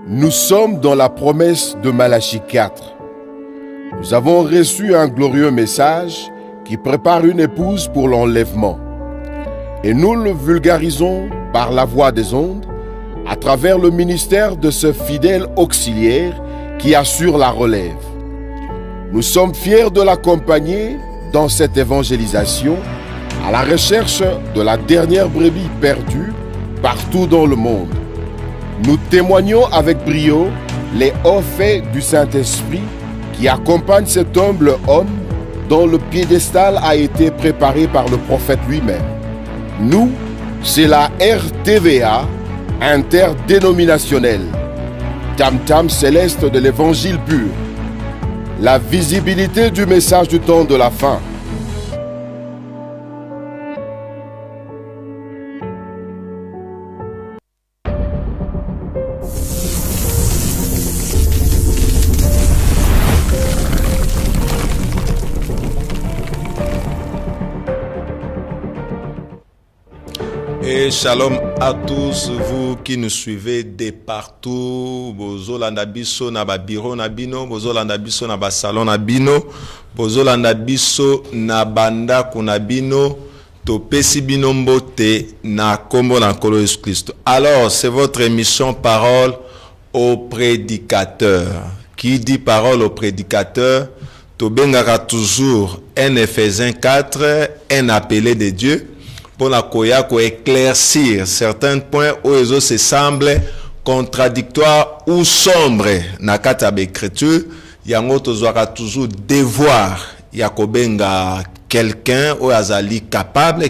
Nous sommes dans la promesse de Malachie 4. Nous avons reçu un glorieux message qui prépare une épouse pour l'enlèvement. Et nous le vulgarisons par la voix des ondes, à travers le ministère de ce fidèle auxiliaire qui assure la relève. Nous sommes fiers de l'accompagner dans cette évangélisation à la recherche de la dernière brebis perdue partout dans le monde. Nous témoignons avec brio les hauts faits du Saint-Esprit qui accompagnent cet humble homme dont le piédestal a été préparé par le prophète lui-même. Nous, c'est la RTVA interdénominationnelle, tam-tam céleste de l'évangile pur, la visibilité du message du temps de la fin. Et shalom à tous vous qui nous suivez de partout. Bozolanda biso na ba bureau na bino, bozolanda biso na ba salon na bino, bozolanda biso na banda kuna bino, topesi bino mbote na kombo na Nkolo Yesu Christ. Alors, c'est votre émission Parole au prédicateur. Qui dit parole au prédicateur, tobengaka toujours un Éphésiens 4, un appelé de Dieu. Pour la koya ko éclaircir certains points où ils se semblent contradictoires ou sombres na kati ya écriture, yango tozwaka toujours devoir ya kobenga quelqu'un ou azali capable,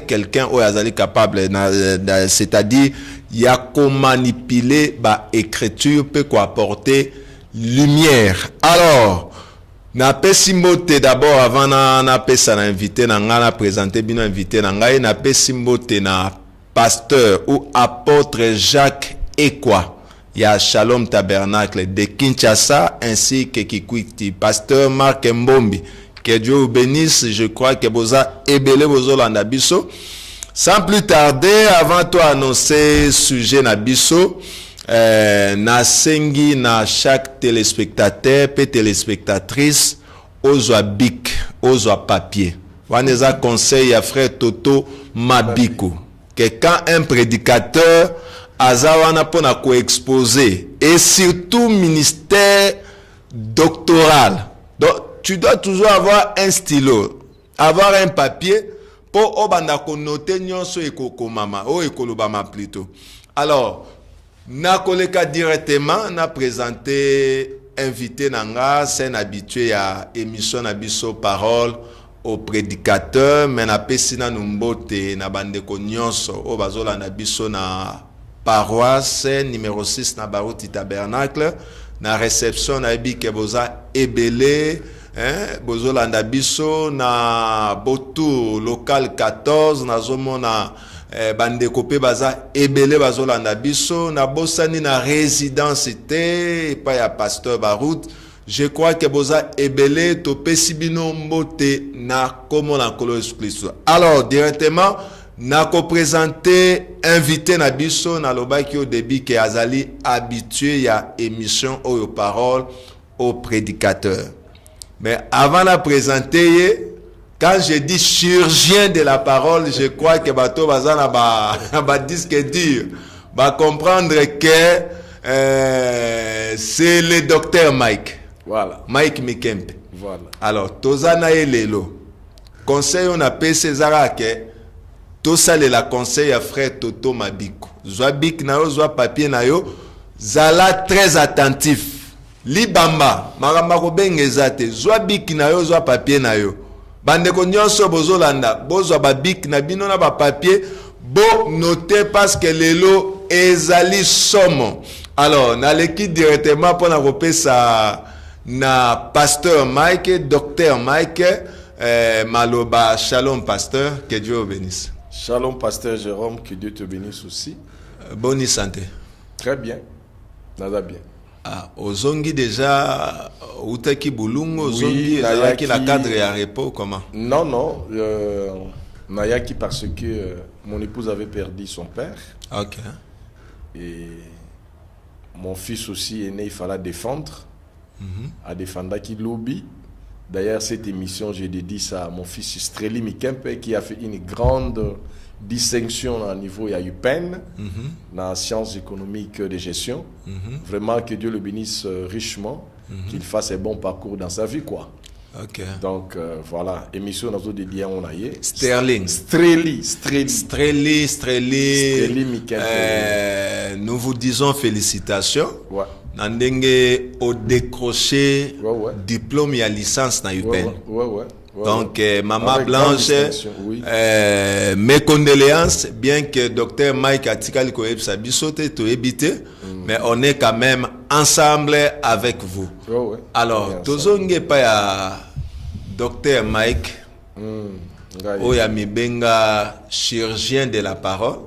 c'est-à-dire ya ko manipuler ba écriture peut ko apporter lumière. Alors na pesi mbote d'abord avant na pesa na invité na nga na présenter bino invité na ngai na pesi mbote na pasteur ou apôtre Jacques Ekwa ya Shalom Tabernacle de Kinshasa ainsi que Kikwiti, pasteur Marc Mbombi, que Dieu vous bénisse. Je crois que boza ebele bozolanda biso. Sans plus tarder, avant toi annoncer sujet na biso, na sengi na chaque téléspectateur et téléspectatrice ozwa bic, ozwa papier. Waneza conseil à frère Toto Mabiko que quand un prédicateur azawana pona ko exposer et surtout ministère doctoral, donc tu dois toujours avoir un stylo, avoir un papier pour obanda ko noter nyonso ekokomama o ekolobama plutôt. Alors na koleka directement na présenté invité nanga, c'est un habitué à émission na biso parole au prédicateur, mais na pesina numbote na bandeko nyonso o bazola na biso na paroisse numéro 6 na Baruti Tabernacle na réception na bike boza ebele bozola na biso na botu local 14 na zomona bande kopé baza ebele bazolanda biso na bosani na résidence te pa ya pasteur Barout. Je crois que boza ebele to pesi bino mbote na komo na Nkolo Yesu Christ. Alors directement na ko présenter invité na biso na lobaki au début que azali habitué ya émission au parole au prédicateur. Mais avant la présenter, quand je dis chirurgien de la parole, je crois que bato bazana ba disque dur va comprendre que c'est le docteur Mike. Voilà. Mike Mikempe. Voilà. Alors, tozana elelo. Conseil on appelle César que to sale la conseil à frère Toto Mabiko. Zwa bic na yo, zwa papier na yo, zala très attentif. Libamba, maramba ko bengezate, zwa bic na yo, zwa papier na yo. Bandeko nyonso bozolanda bozwa ba bic na bino na ba papier bo noter parce que lelo ezali somo. Alors na l'équipe directement pour na repesa na pasteur Mike, docteur Mike, maloba shalom pasteur, que Dieu vous bénisse. Shalom pasteur Jérôme, que Dieu te bénisse aussi. Bonne santé. Très bien. Nada bien. Ah, ozongi déjà utaki bulungu, ozongi nayaki na cadre ya repos comment? Non, nayaki parce que mon épouse avait perdu son père. OK. Et mon fils aussi est né, il fallait défendre. À défendre qui lobby. D'ailleurs, cette émission, j'ai dédié ça à mon fils Streli Mikempe, qui a fait une grande distinction au niveau de UPenn, dans la sciences économiques de gestion. Vraiment, que Dieu le bénisse richement, qu'il fasse un bon parcours dans sa vie, quoi. Ok. Donc, voilà, émission dans d'autres dédiés, on a eu. Sterling. Streli Mikempe. Nous vous disons félicitations. Ouais. Nandenge au décroché diplôme et licence na UPenn. Donc, Maman avec Blanche, oui. Mes condoléances, bien que Dr Mike Atikali Koeb Sabisote to éviter, mais on est quand même ensemble avec vous. Alors, tozonge pa ya Dr Mike, oya mibenga chirurgien de la parole.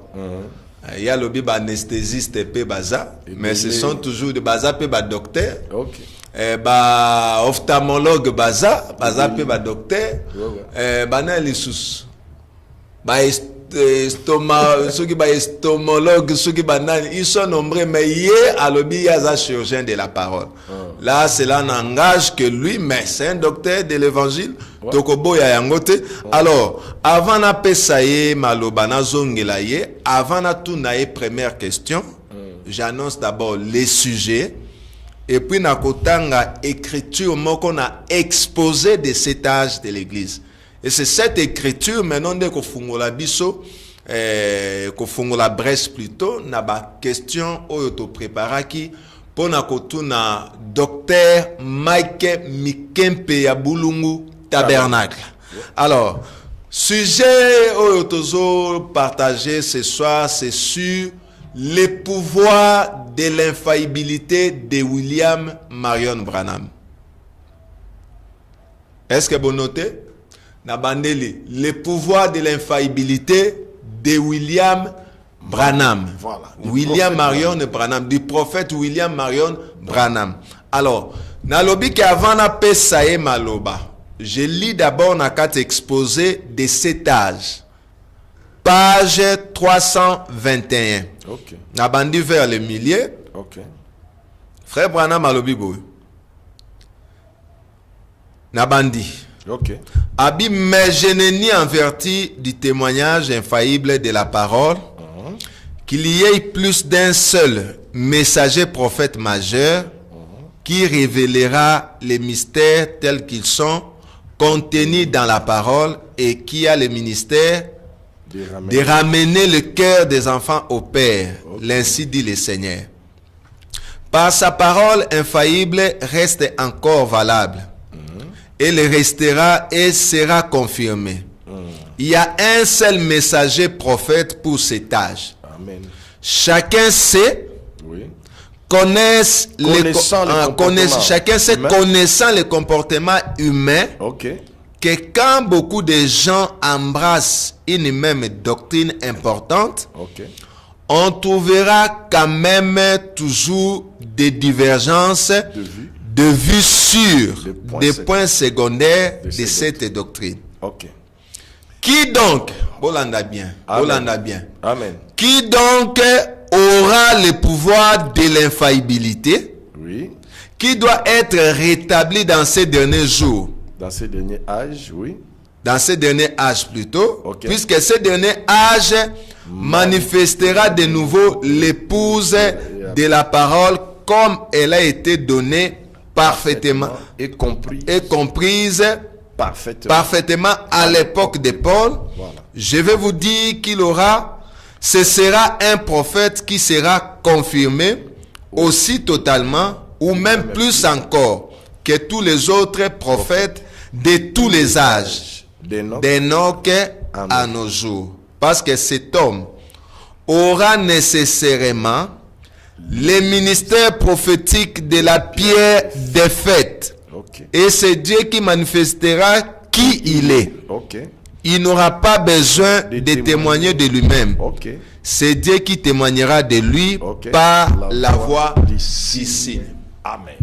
Il y a le biba anesthésiste pe baza, mais ce sont toujours de baza pe ba docteur. Ba ophtalmologue baza pe ba docteur. Bana lisus. Ba estomologue, ceux qui ils sont nombreux, mais hier à l'obi il y a un chirurgien de la parole. Là, c'est là un langage que lui, mais c'est un docteur de l'évangile. Tokobo ya yangote. Alors, avant na pesaye malobana zongelaye, avant na tunaye première question, j'annonce d'abord les sujets. Et puis na kotanga écriture moko na exposé de cet âge de l'église. Et c'est cette écriture maintenant de kofungola biso kofungola brèche plutôt na ba question oyo to préparaki pour na kotuna docteur Mike Mikempe ya Bulungu Tabernacle. Alors, sujet oyo tozo partager ce soir, c'est sur les pouvoirs de l'infaillibilité de William Marion Branham. Est-ce que vous notez? Nabandeli, les pouvoirs de l'infaillibilité de William Branham. Voilà. William Marion Branham, du prophète William Marion Branham. Alors, nalobi ki avant na pesaye maloba. Je lis d'abord na carte exposé de cet âge. Page 321. Ok. Nabandi vers le milieu. Ok. Frère Branham alobi boy. Nabandi. Ok. Abi, mais je n'ai ni en vertu du témoignage infaillible de la parole qu'il y ait plus d'un seul messager prophète majeur qui révélera les mystères tels qu'ils sont contenus dans la parole et qui a le ministère de ramener le cœur des enfants au Père. L'ainsi dit le Seigneur. Par sa parole infaillible reste encore valable. Elle restera et sera confirmée. Il y a un seul messager prophète pour cet âge. Amen. Chacun sait, chacun sait, connaissant le comportement humain, que quand beaucoup de gens embrassent une même doctrine importante, on trouvera quand même toujours des divergences de vue sur des points secondaires de cette doctrine. Qui donc, Bolanda bien, Amen. Qui donc aura le pouvoir de l'infaillibilité, qui doit être rétabli dans ces derniers jours, dans ces derniers âges, dans ces derniers âges plutôt, puisque ces derniers âges manifestera de nouveau l'épouse de la parole comme elle a été donnée parfaitement et comprise parfaitement à l'époque de Paul. Je vais vous dire qu'il aura, ce sera un prophète qui sera confirmé aussi totalement ou même plus encore que tous les autres prophètes de tous les âges, d'Enoch à nos jours. Parce que cet homme aura nécessairement le ministère prophétique de la pierre défaite. Et c'est Dieu qui manifestera qui il est. Il n'aura pas besoin de témoigner de lui-même. C'est Dieu qui témoignera de lui par la voix d'ici. Amen.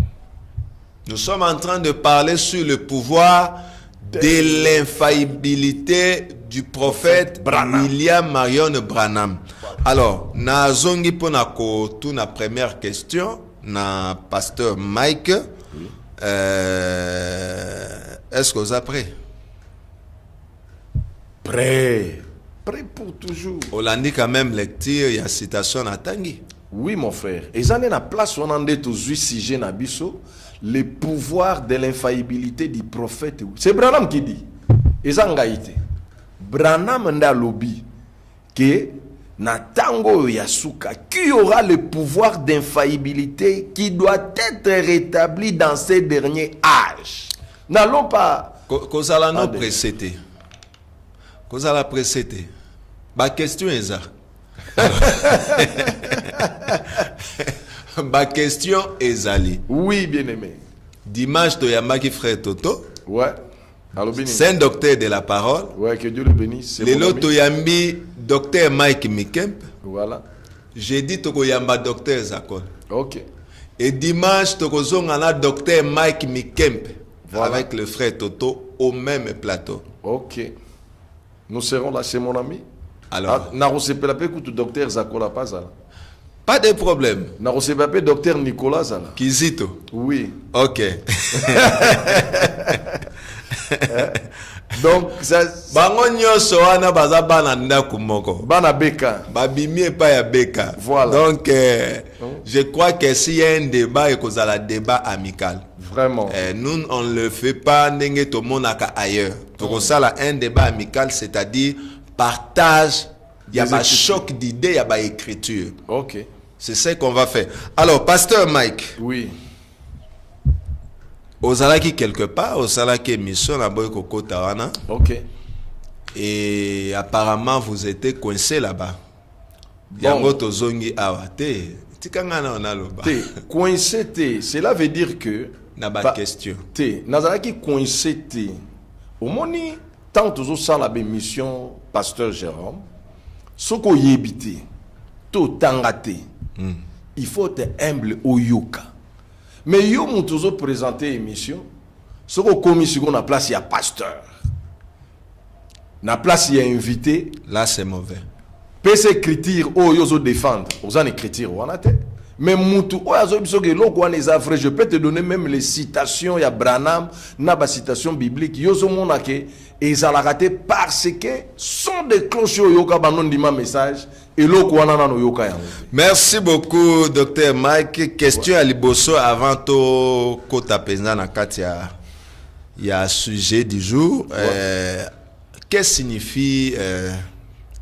Nous sommes en train de parler sur le pouvoir de l'infaillibilité du prophète William Marion Branham. Alors, na zongi pona ko tout na première question na pasteur Mike. Oui. Est-ce que vous êtes prêt? Prêt pour toujours. Hollandi quand même lecture, il y a citation à Tanguy. Oui, mon frère. Et ça n'est la place où on en est tous sujet na biso, le pouvoir de l'infaillibilité du prophète. C'est Branham qui dit. Et ça ngaïté. Branham nda lobby que na tango yasuka qui aura le pouvoir d'infaillibilité qui doit être rétabli dans ces derniers âges. N'allons pas. Kozala no précédé. Kozala précédé. Ma question est ça. Ma question est Zali. Oui, bien-aimé. Dimanche, tu as frère Toto. Ouais. C'est un docteur de la parole. Ouais, que Dieu le bénisse. Le lot, tu as mis docteur Mike Mikemp. Voilà. J'ai dit que tu as docteur Zakon. Ok. Et dimanche, tu as docteur Mike Mikemp. Voilà. Avec le frère Toto au même plateau. Ok. Nous serons là chez mon ami. Alors. Docteur Zakola Pazala. Pas de problème. Docteur Nicolas Zala. Kizito. Oui. Ok. Donc ça. Bango nyonso wana baza bana ndaku moko. Bana beka. Babimi pa ya beka. Voilà. Donc je crois que s'il y a un débat, il y a un débat amical. Vraiment. Nous on le fait pas ndenge to monaka ailleurs. Donc ça là un débat amical, c'est-à-dire partage. Il y a un choc d'idées, il y a une écriture. Ok. C'est ça qu'on va faire. Alors, pasteur Mike. Oui. Aux Alaki quelque part, aux Alaki mission à Boyko Tawana. Ok. Et apparemment, vous étiez coincé là-bas. Yango tozongi awate. Tikangana on a loba. Coincé te. Cela veut dire que. Na ba question. Te. Nazalaki coincé te. Au moni, tant toujours ça la mission, pasteur Jérôme. Soko yebite. To tangate. Il faut être humble au yoka. Mais yo m'ont toujours présenté émission. Ce qu'on commis sur la place, il y a pasteur. Na place, il y a invité. Là, c'est mauvais. PC critique, oh, yo défendre. Aux en écriture, on a été. Mais moutou, oh, je peux te donner même les citations. Il y a Branham, n'a citation biblique. Yo zo monake. Et ils ont raté parce que sont des cloches yoka banon di ma message. Merci beaucoup, Dr. Mike. Question à Liboso avant to kota penda na katia. Il y a un sujet du jour. Qu'est-ce que signifie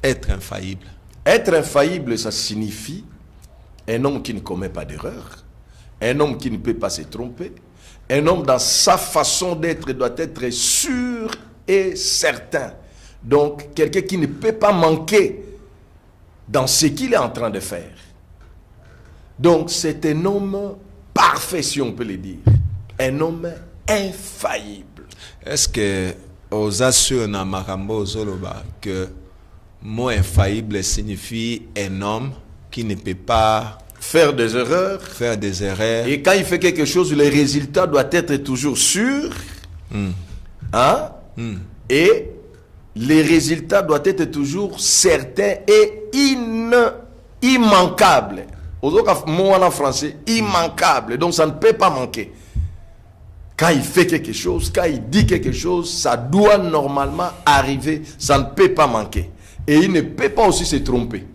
être infaillible? Être infaillible, ça signifie un homme qui ne commet pas d'erreur, un homme qui ne peut pas se tromper, un homme dans sa façon d'être doit être sûr et certain. Donc, quelqu'un qui ne peut pas manquer dans ce qu'il est en train de faire. Donc, c'est un homme parfait, si on peut le dire. Un homme infaillible. Est-ce que aux assurés na makambo zoloba que mot infaillible signifie un homme qui ne peut pas faire des erreurs. Faire des erreurs. Et quand il fait quelque chose, le résultat doit être toujours sûr. Hein? Et les résultats doivent être toujours certains et immanquables. Moi en français, immanquable. Donc ça ne peut pas manquer. Quand il fait quelque chose, quand il dit quelque chose, ça doit normalement arriver. Ça ne peut pas manquer. Et il ne peut pas aussi se tromper.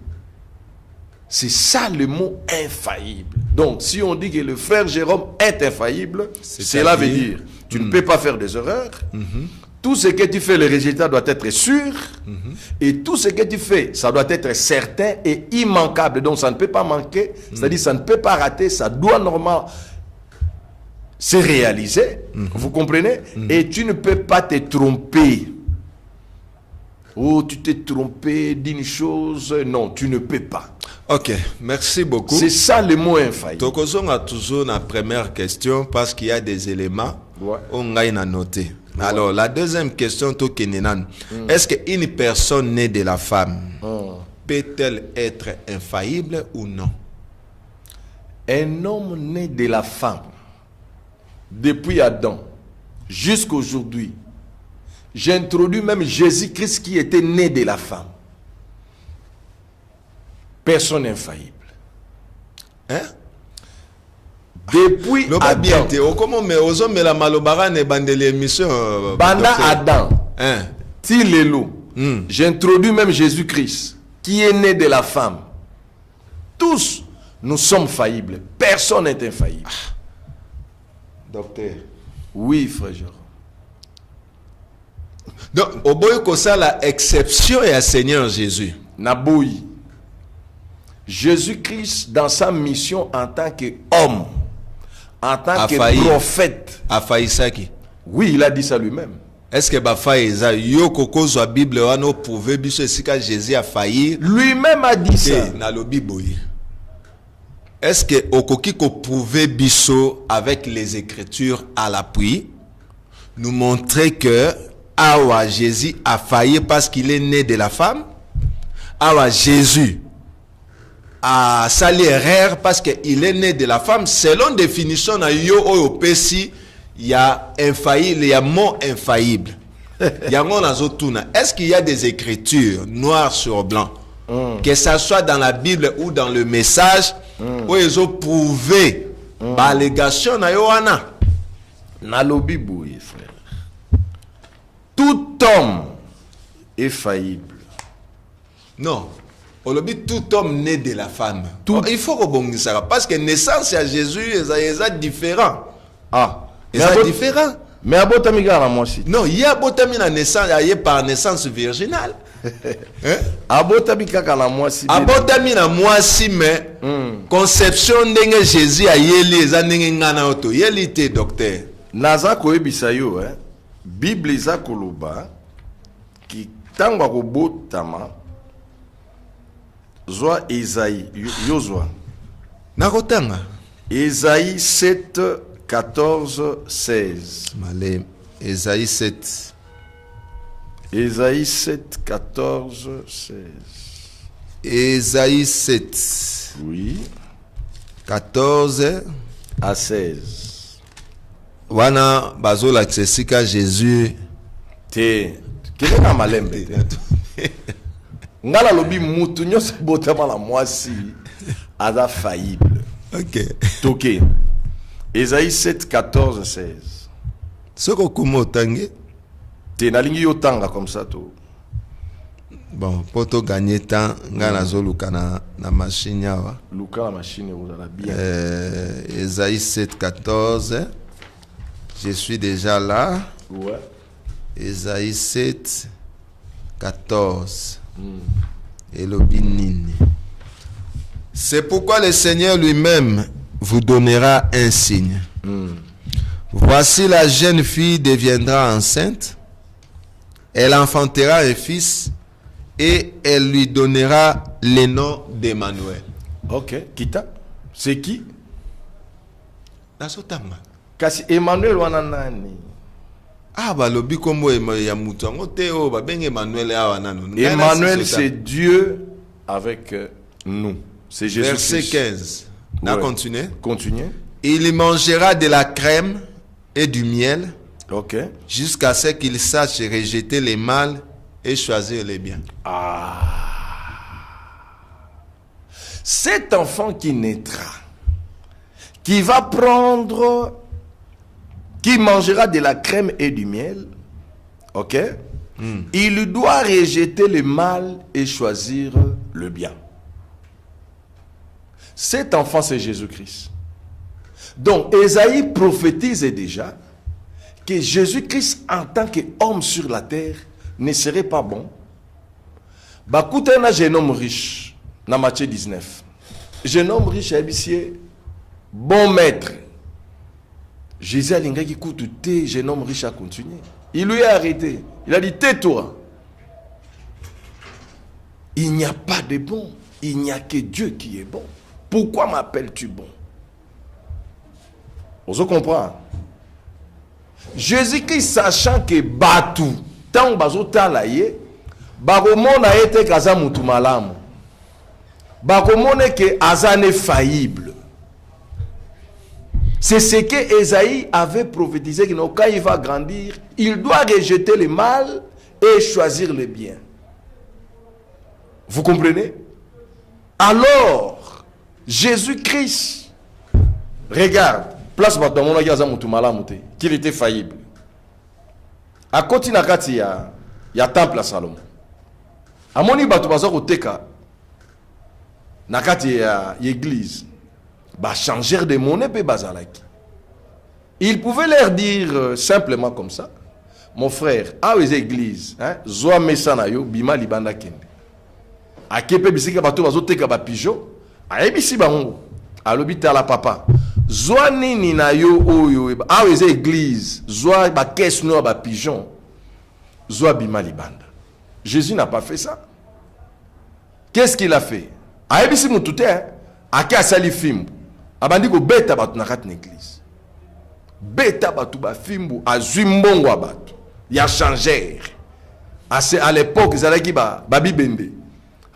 C'est ça le mot infaillible. Donc si on dit que le frère Jérôme est infaillible, cela veut dire tu ne peux pas faire des erreurs. Tout ce que tu fais, le résultat doit être sûr. Et tout ce que tu fais, ça doit être certain et immanquable. Donc ça ne peut pas manquer. C'est-à-dire ça ne peut pas rater. Ça doit normalement se réaliser. Vous comprenez? Et tu ne peux pas te tromper. Oh, tu t'es trompé d'une chose. Non, tu ne peux pas. Ok, merci beaucoup. C'est ça le mot infaillible. Tokozon a toujours la première question parce qu'il y a des éléments on a noté. Alors, la deuxième question, est-ce qu'une personne née de la femme peut-elle être infaillible ou non? Un homme né de la femme, depuis Adam jusqu'aujourd'hui, J'introduis même Jésus-Christ qui était né de la femme. Personne infaillible. Hein? Depuis Adam. Banda Adam. Hein? Tilelo. J'introduis même Jésus-Christ qui est né de la femme. Tous, nous sommes faillibles. Personne n'est infaillible. Docteur. Oui, frère Jérôme. Donc, au bout de ça, la exception est à Seigneur Jésus. Naboui. Jésus-Christ, dans sa mission en tant qu'homme, en tant que prophète. A failli ça qui? Oui, il a dit ça lui-même. Est-ce que Bafaïza, yo koko zo Bible wano prouvé biso sika Jésus a failli? Lui-même a dit ça. Na lo Bible. Est-ce que okoki ko prouvé biso avec les écritures à l'appui nous montrer que awa Jésus a failli parce qu'il est né de la femme? Awa Jésus a sali erreur parce qu'il est né de la femme selon définition na yo oyo pesi. Il y a infaillible, il y a mot infaillible. Est-ce qu'il y a des écritures noires sur blanc, que ça soit dans la Bible ou dans le message, où ils ont prouvé l'allégation na Yohana? Na lo Bible, frère. Tout homme est faillible. Non. Tout homme né de la femme. Il faut rebondir ça. Parce que naissance à Jésus est différent. Ah. C'est différent. Mais abotamiga na mwasi. Non, il y a abotami na naissance, il y a par naissance virginale. Abotami kaka na mwasi. Abotami na mwasi mais conception ndenge Jésus a yeli eza ndenge ngana oto. Yeli te docteur. Naza koyebisa yo Bible eza koloba ki tango ko botama zwa Esaïe yozwa. Nakotanga. Esaïe 7 14, 16. Malé, Esaïe 7. Esaïe 7, 14, 16. Esaïe 7. Oui. 14 à 16. Wana bazola tsesika Jésus. Te. Kele na malembe. Ngala lobi mutu nyose botama la mwasi aza faillible. OK. Toké. Esaïe 7, 14, 16. Ce qu'on commence t'es na lingi yotanga comme ça tout. Bon, pour te gagner temps, ngana zo luka na machine yawa. Luka la machine vous la bien. Esaïe 7, 14. Je suis déjà là. Ouais. Esaïe 7, 14. Et l'obinini. C'est pourquoi le Seigneur lui-même vous donnera un signe. Voici la jeune fille deviendra enceinte. Elle enfantera un fils et elle lui donnera le nom d'Emmanuel. Ok. Kita. C'est qui? Nasotama. Kasi Emmanuel wana nani? Ah bah lobi kombo ya mutu ngo te o ba benga Emmanuel awa nanu. Emmanuel c'est Dieu avec nous. C'est Jésus. Verset 15. Ouais. Continuez. Il mangera de la crème et du miel. Ok. Jusqu'à ce qu'il sache rejeter les mal et choisir les biens. Ah. Cet enfant qui naîtra, qui va prendre, qui mangera de la crème et du miel, ok? Il doit rejeter le mal et choisir le bien. Cet enfant, c'est Jésus-Christ. Donc, Esaïe prophétise déjà que Jésus-Christ, en tant qu'homme sur la terre, ne serait pas bon. Bakoute un jeune homme riche, dans Matthieu 19. Jeune homme riche, bon maître. Jésus a dit, écoute, jeune homme riche a continué. Il lui a arrêté. Il a dit, tais-toi. Il n'y a pas de bon. Il n'y a que Dieu qui est bon. Pourquoi m'appelles-tu bon? Vous comprenez? Jésus-Christ, sachant que Batou, tant bazo talaye, bakomona ete kaza mutu malamu. Bakomone que azane faillible. C'est ce que Ésaïe avait prophétisé, que quand il va grandir, il doit rejeter le mal et choisir le bien. Vous comprenez? Alors, Jésus-Christ, regarde, place dans mon qu'il était faillible. À côté il y a temple à Salomon. À mon niveau, nakati ya église ba changer de monnaie pe bazalaki. Il pouvait leur dire simplement comme ça, mon frère, à les églises, hein, zoa mesana yo bima libanda kende. Akepe bisika bato bazoteka ba pigeon, ayebisi bango. Alobita la papa. Zoa nini na yo oyo à les églises, zoa ba caisse no ba pigeon. Zoa bima libanda. Jésus n'a pas fait ça. Qu'est-ce qu'il a fait? Ayebisi mutute, ake asali fimbu. Abandi ko beta batu na kati na église. Beta batu ba fimbu azwi mbongo abatu. Ya changer. À l'époque zalaki ba bibende.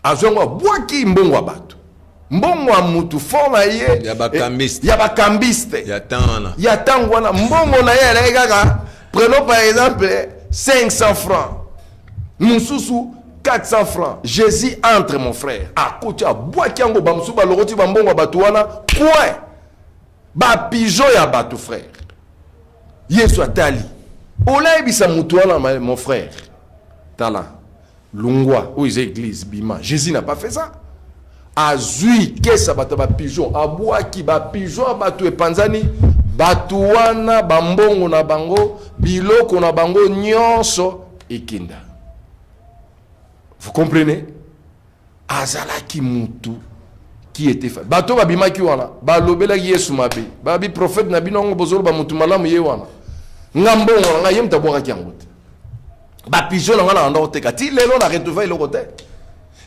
Azongo bwaki mbongo abatu. Mbongo amutu forma ye ya bakambiste. Ya bakambiste. Ya tangwana. Ya tangwana mbongo na ye la kaka. Prenons par exemple 500 francs. Mususu 400 francs. Jésus entre, mon frère. À côté, à Boakiango, Bamsuba, Loroti, Bambongo, Batouana, point. Ba pigeon ya batu, frère. Yesu atali. Ola ebisa mutouana, mon frère. Tala. Lungwa, où ils église, Bima. Jésus n'a pas fait ça. Azui, qu'est-ce que ba pigeon? A Boaki, ba pigeon, batu et panzani. Batouana, Bambongo na bango, Biloko na bango, Nyonso, Ikinda. Vous comprenez? Azalaki mutu qui était fait. Bato babima ki wana, ba lobela Yesu mabe. Babi prophète na bino ngo bozolo ba mutu malamu ye wana. Ngambo nga yem tabwaka ki angote. Ba pigeon nga na ndo teka. Ti lelo na retrouver le côté.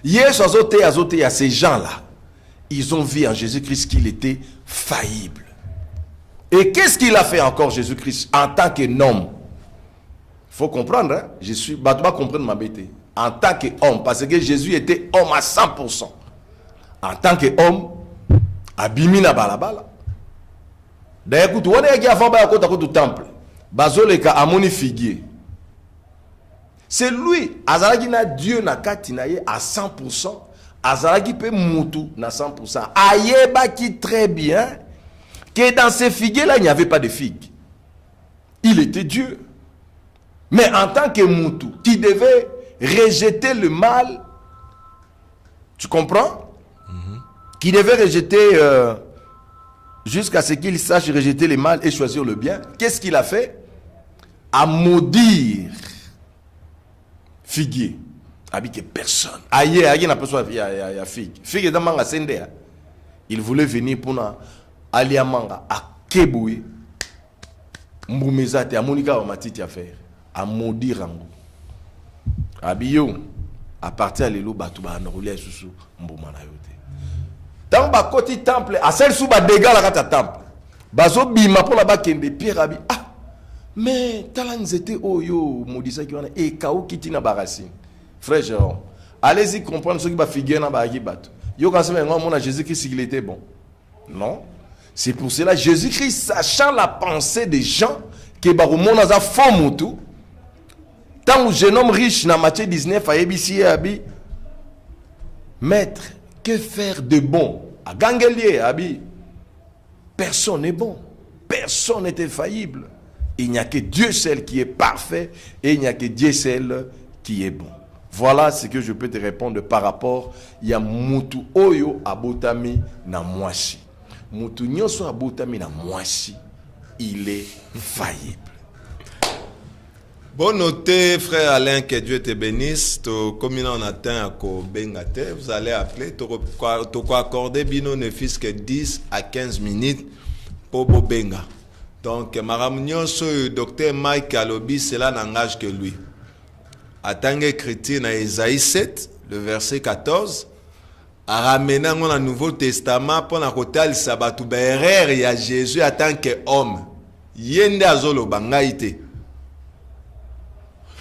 Yesu azote à ces gens-là. Ils ont vu en Jésus-Christ qu'il était faillible. Et qu'est-ce qu'il a fait encore Jésus-Christ en tant qu'homme? Faut comprendre, hein? Je suis bato ba comprendre ma bête. En tant qu'homme, parce que Jésus était homme à 100%. En tant qu'homme, abimina balabala. D'ailleurs, écoute, on est avant au temple. Bazoleka amoni figuier. C'est lui, azalaki na Dieu na katinaye à 100%. Azalaki pe mutu na 100%. Ayebaki très bien que dans ces figuiers là, il n'y avait pas de figues. Il était Dieu. Mais en tant que mutu, qui devait rejeter le mal, tu comprends? Qui devait rejeter jusqu'à ce qu'il sache rejeter le mal et choisir le bien. Qu'est-ce qu'il a fait? À maudire figuier. Habite personne. Aïe, n'a pas besoin de figue. Figue dans manga sende. Il voulait venir pour aller à manga à Keboué. Mboumezate à Monica au matiti à faire. À maudire Rango. Abiyo, à partir de l'eau, Batouba, Norulé, Soussou, Mboumana yote. Tant ba koti temple, à celle sous ba dégâts la kata temple. Bazo bima pour la bakende, Pierre Abi. Ah, mais talans était oyo, Moudisa qui en a, et Kao Kitina Barasine. Frère Jérôme, allez-y comprendre ce qui va figurer dans Baraki Batou. Yo, quand c'est maintenant, mon Jésus-Christ, il était bon. Non. C'est pour cela, Jésus-Christ, sachant la pensée des gens, que Baroumon a faux moutou, tant que jeune homme riche dans Matthieu 19 à Ebisi Abi, maître, que faire de bon? À Gangelier Abi, personne n'est bon, personne n'est infaillible. Il n'y a que Dieu seul qui est parfait et il n'y a que Dieu seul qui est bon. Voilà ce que je peux te répondre par rapport à Moutou Oyo Abotami na Mwashi. Moutou Nyoso Abotami na Mwashi, il est faillible. Bon noté, frère Alain, que Dieu te bénisse. Comme on atteint à Bengate, vous allez appeler. Tu accorder bino ne fils que 10 à 15 minutes pour Bobenga. Donc, Maramnion, ce docteur Mike Alobi, cela n'engage que lui. Attendez chrétien dans Ésaïe 7, le verset 14. A ramené un Nouveau Testament pour la côté al sabatou berer il y a Jésus en tant qu'homme. Yende azolo bangaite.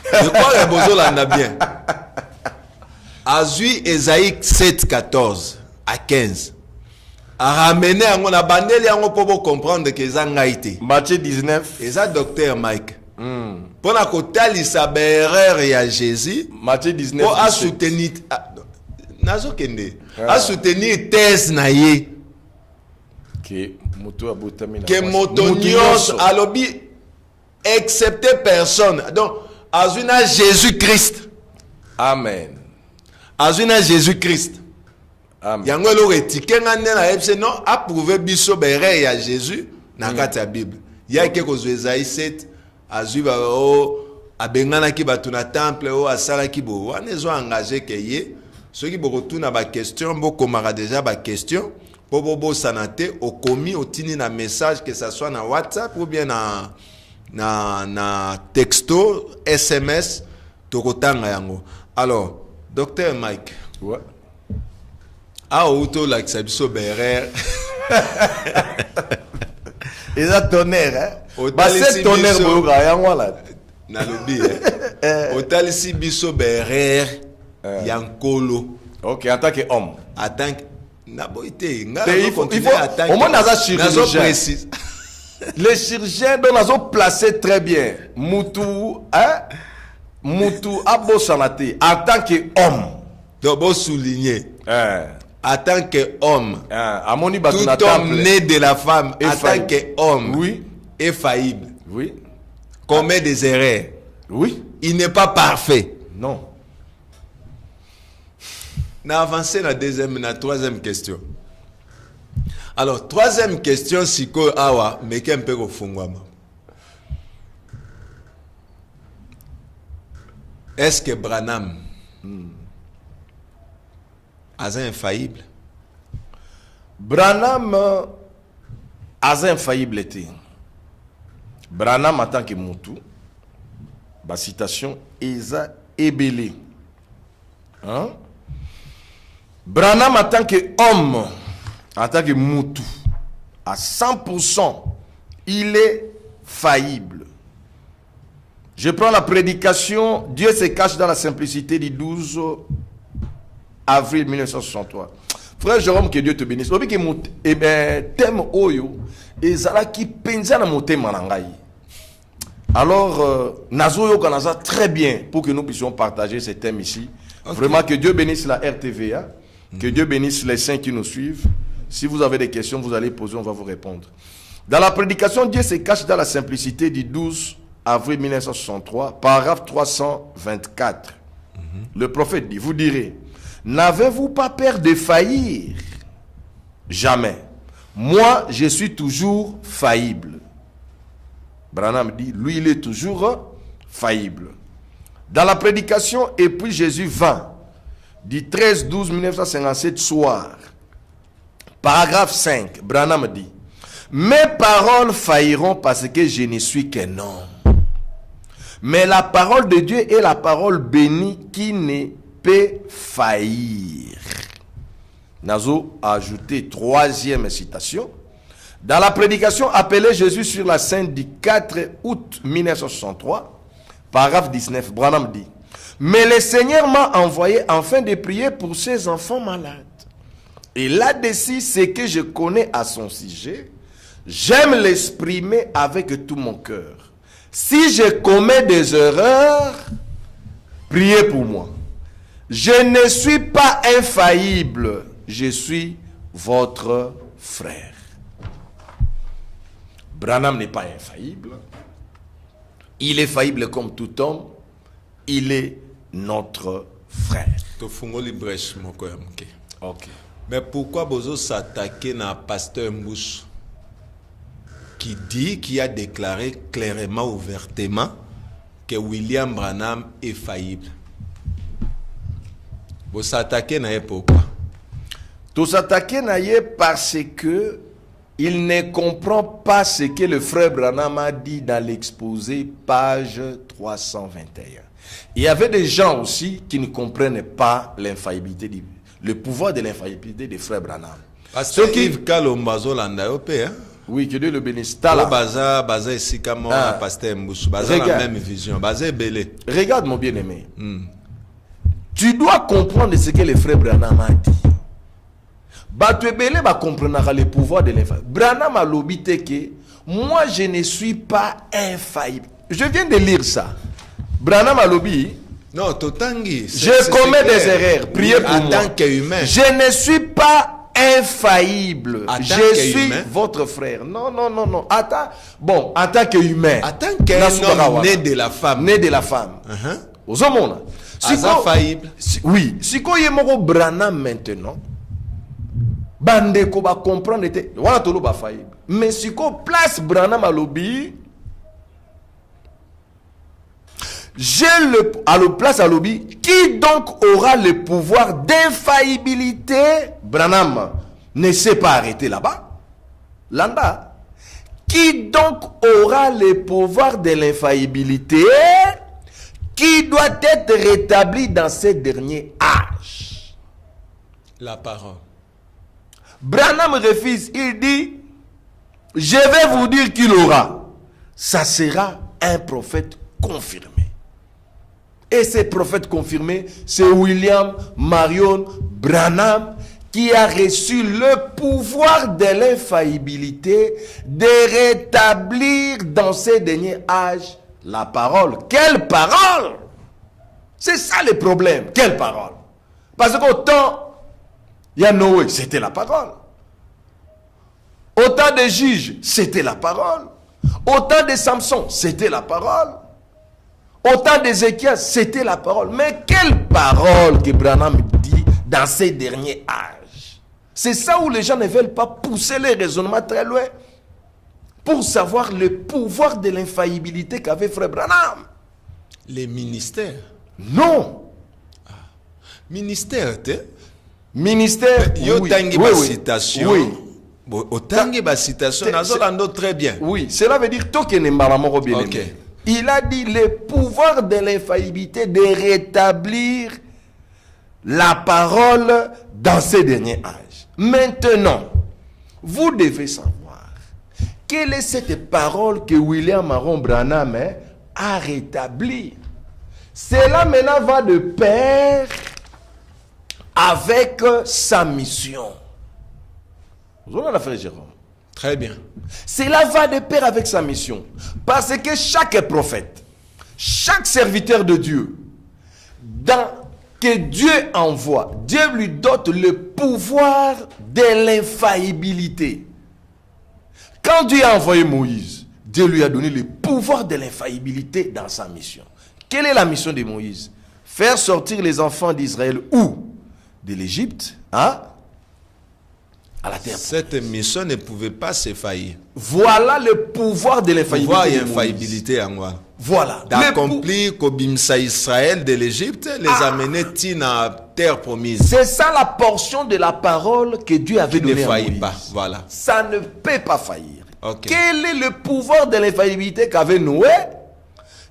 De quoi les bozos l'en bien? Azui Ésaïe 7, 14 à 15. a ramené yango na bandeli yango pour comprendre que ça ngaité. Matthieu 19. Et ça docteur Mike. Pour na kotalisa ba erreur ya Jésus. Matthieu 19. Pour a soutenir nazo kende. A soutenir thèse na ye. Que moto abotamina. Que motonios alobi excepté personne. Donc azuna Jésus-Christ. Amen. Azuna Jésus-Christ. Amen. Yango lo retike ngane na epse non approuver biso ba erreur ya Jésus na kati ya Bible. Ya ke ko Esaïe 7 azuba o abengana ki batu na temple o asala ki bo wana zo engagé ke ye ceux qui retourne ba question bo komara déjà ba question po bo sanate o komi o tini na message que ça soit na WhatsApp ou bien na texto SMS to kotanga yango. Alors docteur Mike, ouais. Ah auto like ça biso berère. Et ça tonnerre hein. Bah c'est tonnerre boga yango là. Na lobi hein. Otalisi biso berère yankolo. OK, en tant qu'homme. En tant que na boité il faut au moins naza chirurgien. Les chirurgiens dont nazo placé très bien. Mutu hein? Mutu abo sanate en tant qu'homme. Donc bon souligner. En tant qu'homme, tout homme né de la femme, en tant qu'homme, oui, est faillible. Oui. Commet des erreurs. Oui. Il n'est pas parfait. Non. On a avancé la deuxième, la troisième question. Alors, troisième question, c'est que awa, mais qu'un peu au fond. Est-ce que Branham a infaillible? Branham a infaillible été. Branham en tant que Moutou, la citation Eza Ebele. Hein? Branham en tant qu'homme, en tant que Moutou, à 100%, il est faillible. Je prends la prédication, Dieu se cache dans la simplicité du 12 avril 1963. Frère Jérôme, que Dieu te bénisse. Eh bien, thème Oyo, et Zala qui pensa dans mon thème en anglais. Alors, Nazo Kanaza très bien pour que nous puissions partager ce thème ici. Okay. Vraiment, que Dieu bénisse la RTVA, que Dieu bénisse les saints qui nous suivent. Si vous avez des questions, vous allez poser, on va vous répondre. Dans la prédication, Dieu se cache dans la simplicité du 12 avril 1963, paragraphe 324. Le prophète dit, vous direz, n'avez-vous pas peur de faillir? Jamais. Moi, je suis toujours faillible. Branham dit, lui, il est toujours faillible. Dans la prédication, et puis Jésus vint, du 13-12-1957 soir, paragraphe 5, Branham dit, mes paroles failliront parce que je ne suis qu'un homme. Mais la parole de Dieu est la parole bénie qui ne peut faillir. Nazo a ajouté troisième citation. Dans la prédication appelée Jésus sur la scène du 4 août 1963, paragraphe 19, Branham dit, mais le Seigneur m'a envoyé afin de prier pour ses enfants malades. Et là-dessus, ce que je connais à son sujet, j'aime l'exprimer avec tout mon cœur. Si je commets des erreurs, priez pour moi. Je ne suis pas infaillible, je suis votre frère. Branham n'est pas infaillible. Il est faillible comme tout homme. Il est notre frère. Ok. Mais pourquoi vous s'attaquer à pasteur Mbouch qui dit, qui a déclaré clairement, ouvertement que William Branham est faillible? Vous s'attaquez à pourquoi? Vous s'attaquez à parce que il ne comprend pas ce que le frère Branham a dit dans l'exposé, page 321. Il y avait des gens aussi qui ne comprennent pas l'infaillibilité, le pouvoir de l'infaillibilité des frères Branham. Parce que Yves Kalombazo l'Andaopé, oui, que Dieu le bénisse. Baza ici comme pasteur Mboussou, Baza la même vision, Baza belé. Regarde mon bien-aimé. Tu dois comprendre ce que le frère Branham a dit. Batwebele va comprendre le pouvoir de l'infaillible. Branham a l'obité que moi je ne suis pas infaillible. Je viens de lire ça. Branham a l'obité. Non, Totangi. Je commets des erreurs. Priez pour moi. En tant qu'humain. Je ne suis pas infaillible. Je suis humain. votre frère. Non, non, non, non. Attends. Bon, en tant qu'humain. En tant qu'un homme né de la femme. Né de la femme. Aux hommes. Infaillible. Oui. Si vous avez Branham maintenant, bandeko va comprendre que voilà tout le monde faillible. Mais si vous place Branham à lobby, j'ai à la place à lobby, qui donc aura le pouvoir d'infaillibilité? Branham ne s'est pas arrêté là-bas. Landa. Qui donc aura le pouvoir de l'infaillibilité qui doit être rétabli dans ces derniers âges? La parole. Branham refuse. Il dit, je vais vous dire qu'il aura. Ça sera un prophète confirmé. Et ce prophète confirmé, c'est William Marion Branham qui a reçu le pouvoir de l'infaillibilité de rétablir dans ces derniers âges la parole. Quelle parole? C'est ça le problème. Quelle parole? Parce qu'autant, il y a Noé, c'était la parole. Autant de juges, c'était la parole. Autant de Samson, c'était la parole. Autant d'Ézéchiel, c'était la parole. Mais quelle parole que Branham dit dans ces derniers âges? C'est ça où les gens ne veulent pas pousser les raisonnements très loin pour savoir le pouvoir de l'infaillibilité qu'avait Frère Branham. Les ministères. Non. Ministère, tu Ministère. Yo oui, tangi oui, ba oui. citation. Oui. Autangi ba citation, nazolando très bien. Oui, cela veut dire tout que ne m'a bien Ok. aimé. Il a dit le pouvoir de l'infaillibilité de rétablir la parole dans ces derniers âges. Maintenant, vous devez savoir quelle est cette parole que William Marion Branham a rétablie. Cela maintenant va de pair avec sa mission. Vous avez la frère Jérôme. Très bien. Cela va de pair avec sa mission. Parce que chaque prophète, chaque serviteur de Dieu, que Dieu envoie, Dieu lui dote le pouvoir de l'infaillibilité. Quand Dieu a envoyé Moïse, Dieu lui a donné le pouvoir de l'infaillibilité dans sa mission. Quelle est la mission de Moïse? Faire sortir les enfants d'Israël où? De l'Égypte, hein? À la terre. Cette mission ne pouvait pas se faillir. Voilà le pouvoir de l'infaillibilité. Pouvoir et infaillibilité en moi. Voilà. D'accomplir qu'Obimsa Israël de l'Égypte, les amener à terre promise. C'est ça la portion de la parole que Dieu avait Qui ne donnée à faillit Moïse. pas. Voilà. Ça ne peut pas faillir. Ok. Quel est le pouvoir de l'infaillibilité qu'avait Noé?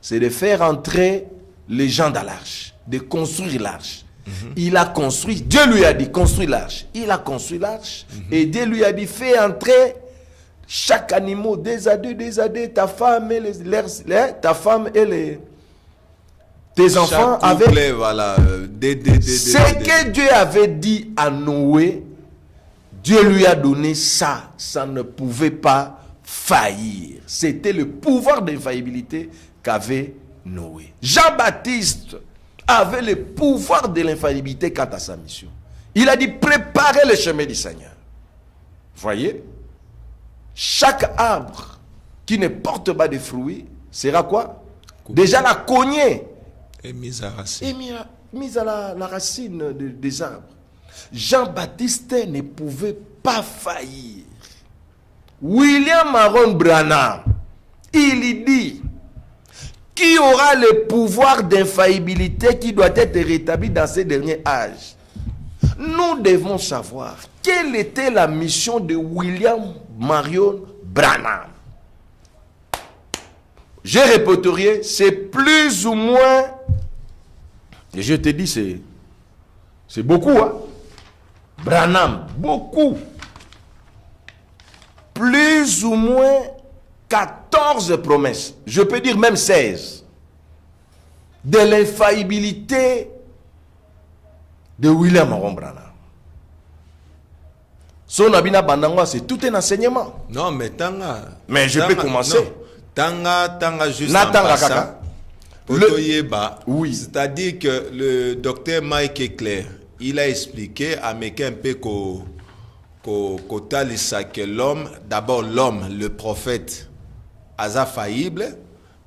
C'est de faire entrer les gens dans l'arche, de construire l'arche. Il a construit, Dieu lui a dit construis l'arche. Il a construit l'arche et Dieu lui a dit fais entrer chaque animal des à deux, ta femme et ta femme et tes enfants Chaque avec. couple, voilà, Ce que Dieu avait dit à Noé, Dieu lui a donné ça. Ça ne pouvait pas faillir. C'était le pouvoir d'infaillibilité qu'avait Noé. Jean-Baptiste avait le pouvoir de l'infaillibilité quant à sa mission. Il a dit préparez le chemin du Seigneur. Voyez, chaque arbre qui ne porte pas de fruits sera quoi? Déjà la cognée et mise à racine. et mise à la racine des arbres. Jean-Baptiste ne pouvait pas faillir. William Marion Branham, il dit qui aura le pouvoir d'infaillibilité qui doit être rétabli dans ces derniers âges. Nous devons savoir quelle était la mission de William Marion Branham. J'ai répertorié, c'est plus ou moins, et je te dis, c'est beaucoup, hein? Branham, beaucoup. Plus ou moins 14 promesses, je peux dire même 16, de l'infaillibilité de William Marion Branham. Son abina bandangwa, c'est tout un enseignement. Non, mais tanga. Mais je peux commencer. Non. Tanga juste Na en tanga passant. kaka. Oui. C'est-à-dire que le docteur Mike Eclair, il a expliqué à Mekin un peu que l'homme, d'abord l'homme, le prophète, a faillible,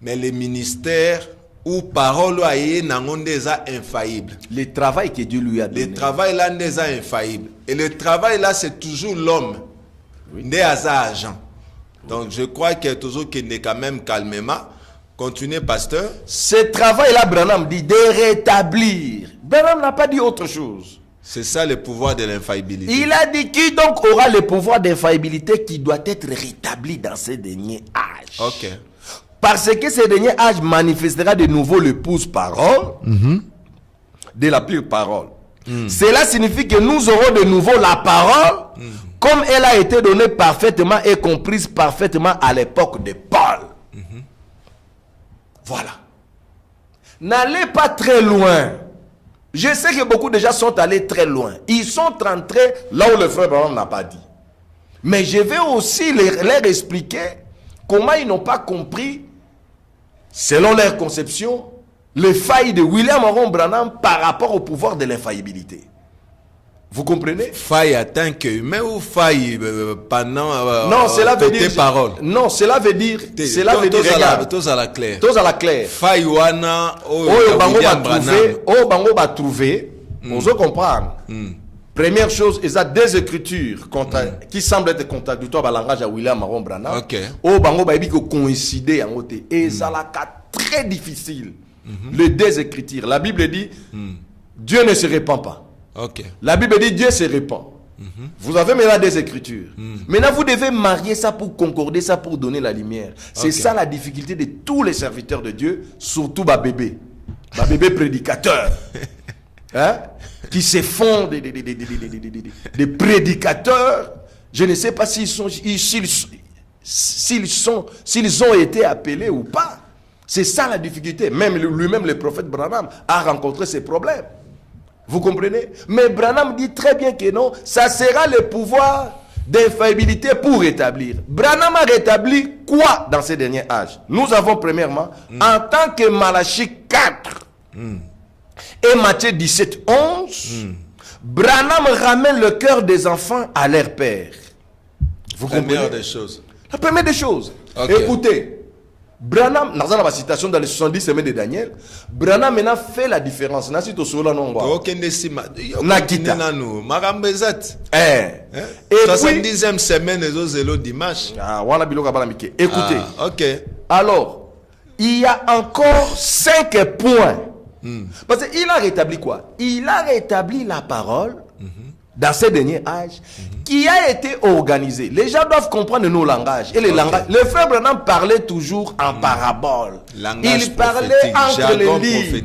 mais le ministère ou parole a infaillible. Le travail que Dieu lui a donné. Le travail là n'est infaillible. Et le travail là, c'est toujours l'homme. Né à agent. Donc je crois que toujours qu'il n'est quand même calmement. Continuez, pasteur. Ce travail-là, Branham dit de rétablir. Branham n'a pas dit autre chose. C'est ça le pouvoir de l'infaillibilité. Il a dit qui donc aura le pouvoir d'infaillibilité qui doit être rétabli dans ces derniers âges. Ok. Parce que ces derniers âges manifestera de nouveau le pouce-parole de la pure parole. Cela signifie que nous aurons de nouveau la parole comme elle a été donnée parfaitement et comprise parfaitement à l'époque de Paul. Voilà. N'allez pas très loin. Je sais que beaucoup de gens sont allés très loin. Ils sont rentrés là où le frère Branham n'a pas dit. Mais je vais aussi leur expliquer comment ils n'ont pas compris, selon leur conception, les failles de William Aaron Branham par rapport au pouvoir de l'infaillibilité. Vous comprenez? Faille en tant qu'humain ou faille pendant non, cela veut dire paroles. Non, cela veut dire regarde, tous à la claire. Tous à la claire. Faille wana bango va trouver, on se comprendre. Première chose, il y a des écritures qui semblent être contradictoires à la langage à William Aaron Branham. OK. Bango va coïncider en côté et ça la très difficile. Les deux écritures. La Bible dit Dieu ne se répand pas. Okay. La Bible dit Dieu se répand. Vous avez maintenant des écritures. Maintenant, vous devez marier ça pour concorder ça pour donner la lumière. C'est ça la difficulté de tous les serviteurs de Dieu, surtout ma bébé prédicateur, hein? Qui se font des prédicateurs. Je ne sais pas s'ils ont été appelés ou pas. C'est ça la difficulté. Même lui-même, le prophète Branham, a rencontré ces problèmes. Vous comprenez? Mais Branham dit très bien que non, ça sera le pouvoir d'infaillibilité pour rétablir. Branham a rétabli quoi dans ces derniers âges? Nous avons premièrement, en tant que Malachie 4 et Matthieu 17, 11, Branham ramène le cœur des enfants à leur père. Vous comprenez? Des choses. La première des choses. Okay. Écoutez. Branham, dans la citation dans les 70 semaines de Daniel, Branham maintenant fait la différence. Et puis, 70e semaine, dimanche. Écoutez, ok. Alors, il y a encore 5 points. Parce qu'il a rétabli quoi? Il a rétabli la parole dans ces derniers âges qui a été organisé. Les gens doivent comprendre nos langages. Et les langages. Le frère Branham parlait toujours en parabole. Il parlait entre les lignes.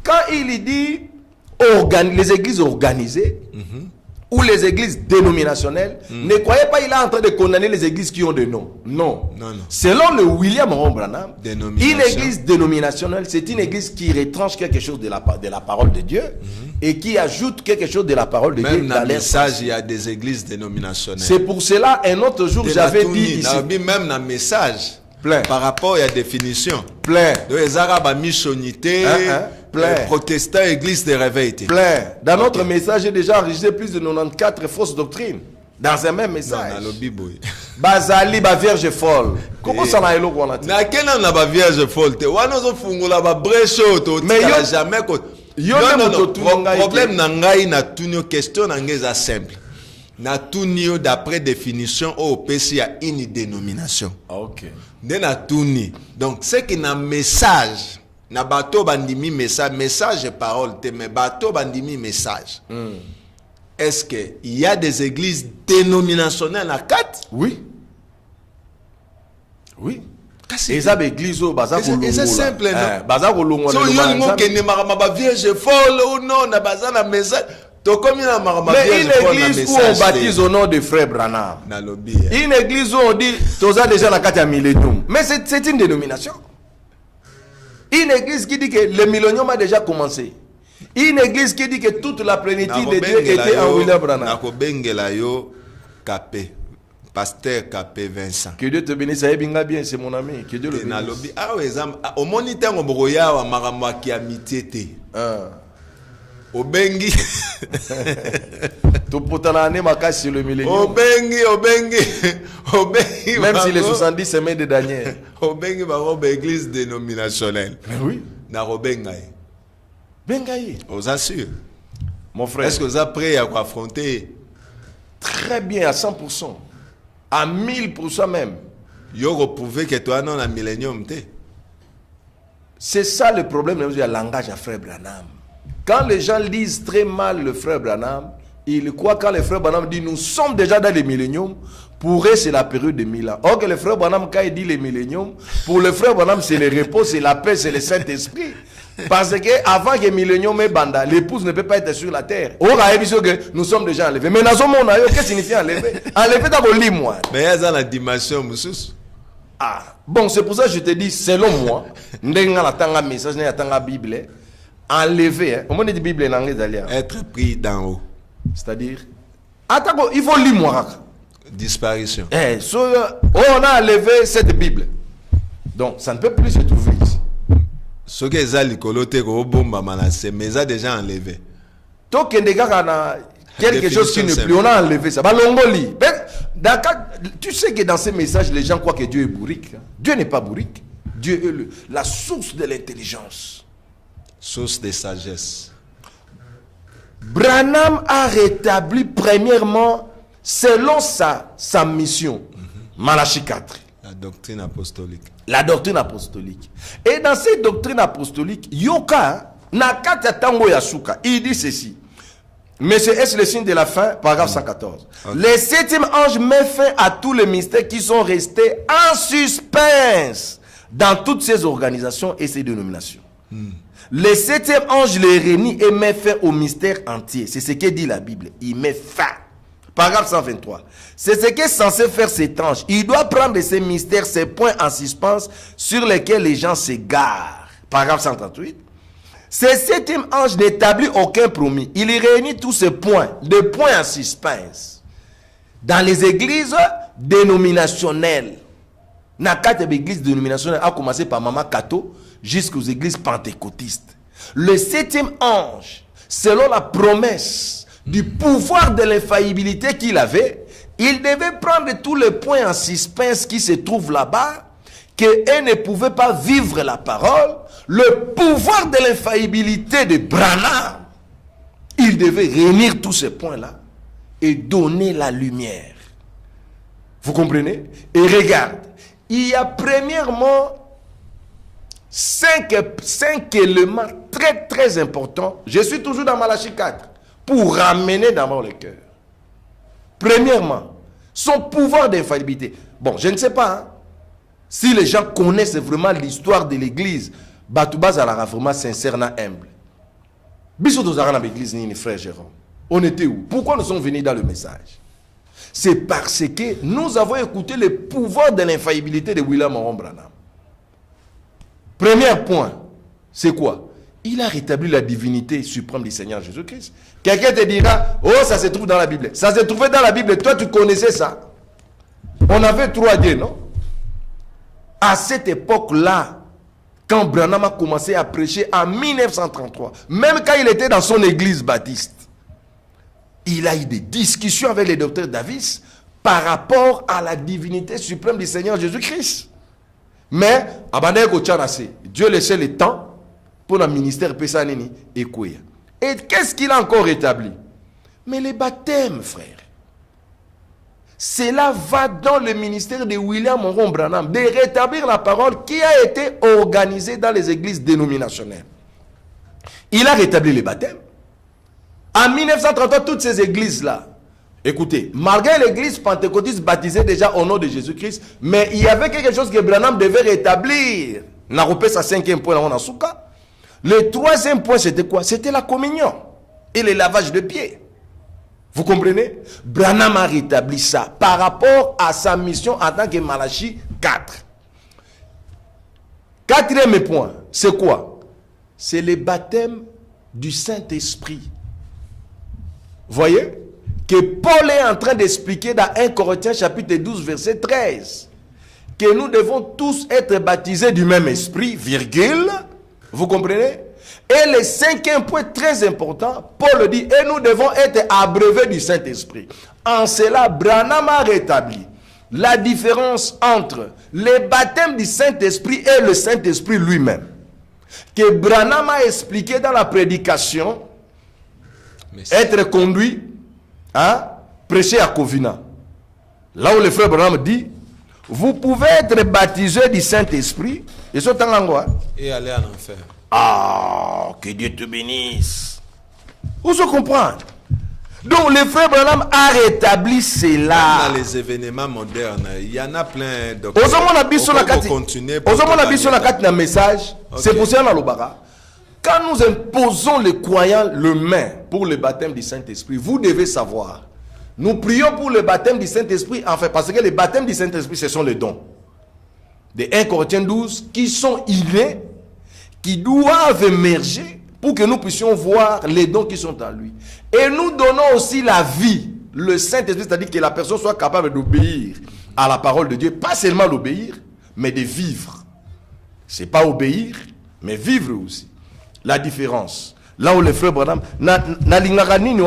Quand il dit les églises organisées ou les églises dénominationnelles, ne croyez pas qu'il est en train de condamner les églises qui ont des noms. Non. Selon le William Aaron Branham, une église dénominationnelle, c'est une église qui retranche quelque chose de la parole de Dieu et qui ajoute quelque chose de la parole de Dieu. Même dans le message, il y a des églises dénominationnelles. C'est pour cela, un autre jour, j'avais dit ici. Même dans le message, plein. Par rapport à la définition. Plein. Donc, les Arabes missionité, protestants, église de réveil. Plein. Dans notre message, j'ai déjà enregistré plus de 94 fausses doctrines. Dans un même message. Non, dans le Bible. Bazali, ba vierge folle. Comment ça n'a pas été? Na quel na ba vierge folle? Wana zo fungula ba brèche auto. Mais jamais ko. Problème na ngai na tunyo question na ngeza simple. Na tunyo d'après définition au PC a une dénomination. OK. De na tuni. Donc c'est que na message na bato bandimi message et parole te mais bato bandimi message. Est-ce qu'il y a des églises dénominationnelles à 4? Oui. Oui. Et ça, l'église, c'est simple, non? Baza kolongo. So yo kende marama vierge folle ou non na baza na message. To comme na marama vierge folle. Mais une église où on baptise au nom de frère Branham. Na lobby. Une église où on dit toza déjà na kati ya millénium. Mais c'est une dénomination. Une église qui dit que le millénium a déjà commencé. Une église qui dit que toute la plénitude de Dieu était en William Branham. Nakobengela yo Capé. Pasteur Capé Vincent. Que Dieu te bénisse, ça binga bien, c'est mon ami. Que Dieu le bénisse. Ah oui, au moniteur on broya wa maramba ki amitié. Obengi. Tu peux t'en aller sur le millénaire. Obengi. Même si les 70 semaines de Daniel. Obengi va robe église dénominationnelle. Mais oui. Na robengaï. Bengaï. Vous assure. Mon frère. Est-ce que vous êtes prêt à affronter? Très bien, à 100%. À 1000% même. Yo reprouvé que toi non la millénium te. C'est ça le problème du langage à frère Branham. Quand les gens lisent très mal le frère Branham, ils croient quand le frère Branham dit nous sommes déjà dans les milléniums, pour eux c'est la période de 1000 ans. Or que le frère Branham quand il dit les milléniums, pour le frère Branham c'est le repos, c'est la paix, c'est le Saint-Esprit. Parce que avant que millénium et banda, l'épouse ne peut pas être sur la terre. Or que nous sommes déjà enlevés. Mais dans ce monde, qu'est-ce que signifie enlever? Enlever dans le lit moi. Mais il y a la dimension moussous. Ah, bon, c'est pour ça que je te dis, selon moi, message, Bible, enlever, on dit Bible en anglais, être pris d'en haut. C'est-à-dire, attends, il faut lire moi. Disparition. On a enlevé cette Bible. Donc, ça ne peut plus se trouver ici. Ce que les alicolotés mais ça déjà enlevé. Donc, il y a quelque chose qui ne plus, on a enlevé ça. Tu sais que dans ces messages, les gens croient que Dieu est bourrique. Dieu n'est pas bourrique. Dieu est la source de l'intelligence. Source de sagesse. Branham a rétabli premièrement, selon sa mission, Malachie 4. La doctrine apostolique. La doctrine apostolique. Et dans cette doctrine apostolique, Yoka, Nakata Tango Yasuka, il dit ceci. Mais est-ce le signe de la fin? Paragraphe 114. Okay. Le 7e ange met fin à tous les mystères qui sont restés en suspense dans toutes ces organisations et ces dénominations. Le 7e ange les réunit et met fin au mystère entier. C'est ce que dit la Bible. Il met fin. Paragraphe 123. C'est ce qu'est censé faire cet ange. Il doit prendre ces mystères, ces points en suspens sur lesquels les gens s'égarent. Paragraphe 138. Ce 7e ange n'établit aucun promis. Il réunit tous ces points, des points en suspens. Dans les églises dénominationnelles. Nakate église dénominationnelle a commencé par Mama Kato jusqu'aux églises pentecôtistes. Le 7e ange, selon la promesse du pouvoir de l'infaillibilité qu'il avait, il devait prendre tous les points en suspens qui se trouvent là-bas, qu'elle ne pouvait pas vivre la parole, le pouvoir de l'infaillibilité de Branham. Il devait réunir tous ces points-là et donner la lumière. Vous comprenez? Et regarde, il y a premièrement 5 éléments très très importants. Je suis toujours dans Malachie 4 pour ramener d'abord le cœur. Premièrement, son pouvoir d'infaillibilité. Bon, je ne sais pas hein, si les gens connaissent vraiment l'histoire de l'église. Batouba à la vraiment sincère na humble. Bissot aux dans l'église ni frère Jérôme. On était où? Pourquoi nous sommes venus dans le message? C'est parce que nous avons écouté le pouvoir de l'infaillibilité de William Branham. Premier point, c'est quoi? Il a rétabli la divinité suprême du Seigneur Jésus-Christ. Quelqu'un te dira, oh ça se trouve dans la Bible. Ça se trouvait dans la Bible, toi tu connaissais ça. On avait 3 dieux, non? À cette époque-là, quand Branham a commencé à prêcher en 1933, même quand il était dans son église baptiste, il a eu des discussions avec les docteurs Davis par rapport à la divinité suprême du Seigneur Jésus-Christ. Mais, Dieu laissait le temps pour le ministère Pessanini et Kouya. Et qu'est-ce qu'il a encore rétabli? Mais les baptêmes, frère. Cela va dans le ministère de William Monroe Branham de rétablir la parole qui a été organisée dans les églises dénominationnelles. Il a rétabli les baptêmes. En 1933, toutes ces églises-là, écoutez, malgré l'église pentecôtiste baptisée déjà au nom de Jésus-Christ, mais il y avait quelque chose que Branham devait rétablir. On a repris sa 5e point dans Souka. Le 3e point, c'était quoi? C'était la communion et le lavage de pieds. Vous comprenez? Branham a rétabli ça par rapport à sa mission en tant que Malachie 4. 4e point, c'est quoi? C'est le baptême du Saint-Esprit. Voyez? que Paul est en train d'expliquer dans 1 Corinthiens chapitre 12, verset 13. Que nous devons tous être baptisés du même esprit, virgule. Vous comprenez? Et le cinquième point très important, Paul dit, et nous devons être abreuvés du Saint-Esprit. En cela, Branham a rétabli la différence entre le baptême du Saint-Esprit et le Saint-Esprit lui-même. Que Branham a expliqué dans la prédication, être conduit à prêcher à Covina. Là où le frère Branham dit, vous pouvez être baptisé du Saint-Esprit et aller en enfer. Ah, que Dieu te bénisse. Vous se comprenez? Donc le frère Branham a rétabli cela. Dans les événements modernes, il y en a plein de... message, c'est pour ça dans quand nous imposons les croyants le main pour le baptême du Saint-Esprit, vous devez savoir, nous prions pour le baptême du Saint-Esprit, en fait, parce que le baptême du Saint-Esprit, ce sont les dons. De 1 Corinthiens 12, qui sont innés, qui doivent émerger pour que nous puissions voir les dons qui sont en lui. Et nous donnons aussi la vie, le Saint-Esprit, c'est-à-dire que la personne soit capable d'obéir à la parole de Dieu, pas seulement d'obéir, mais de vivre. C'est pas obéir, mais vivre aussi. La différence. Là où le frère Branham, na lingaka nini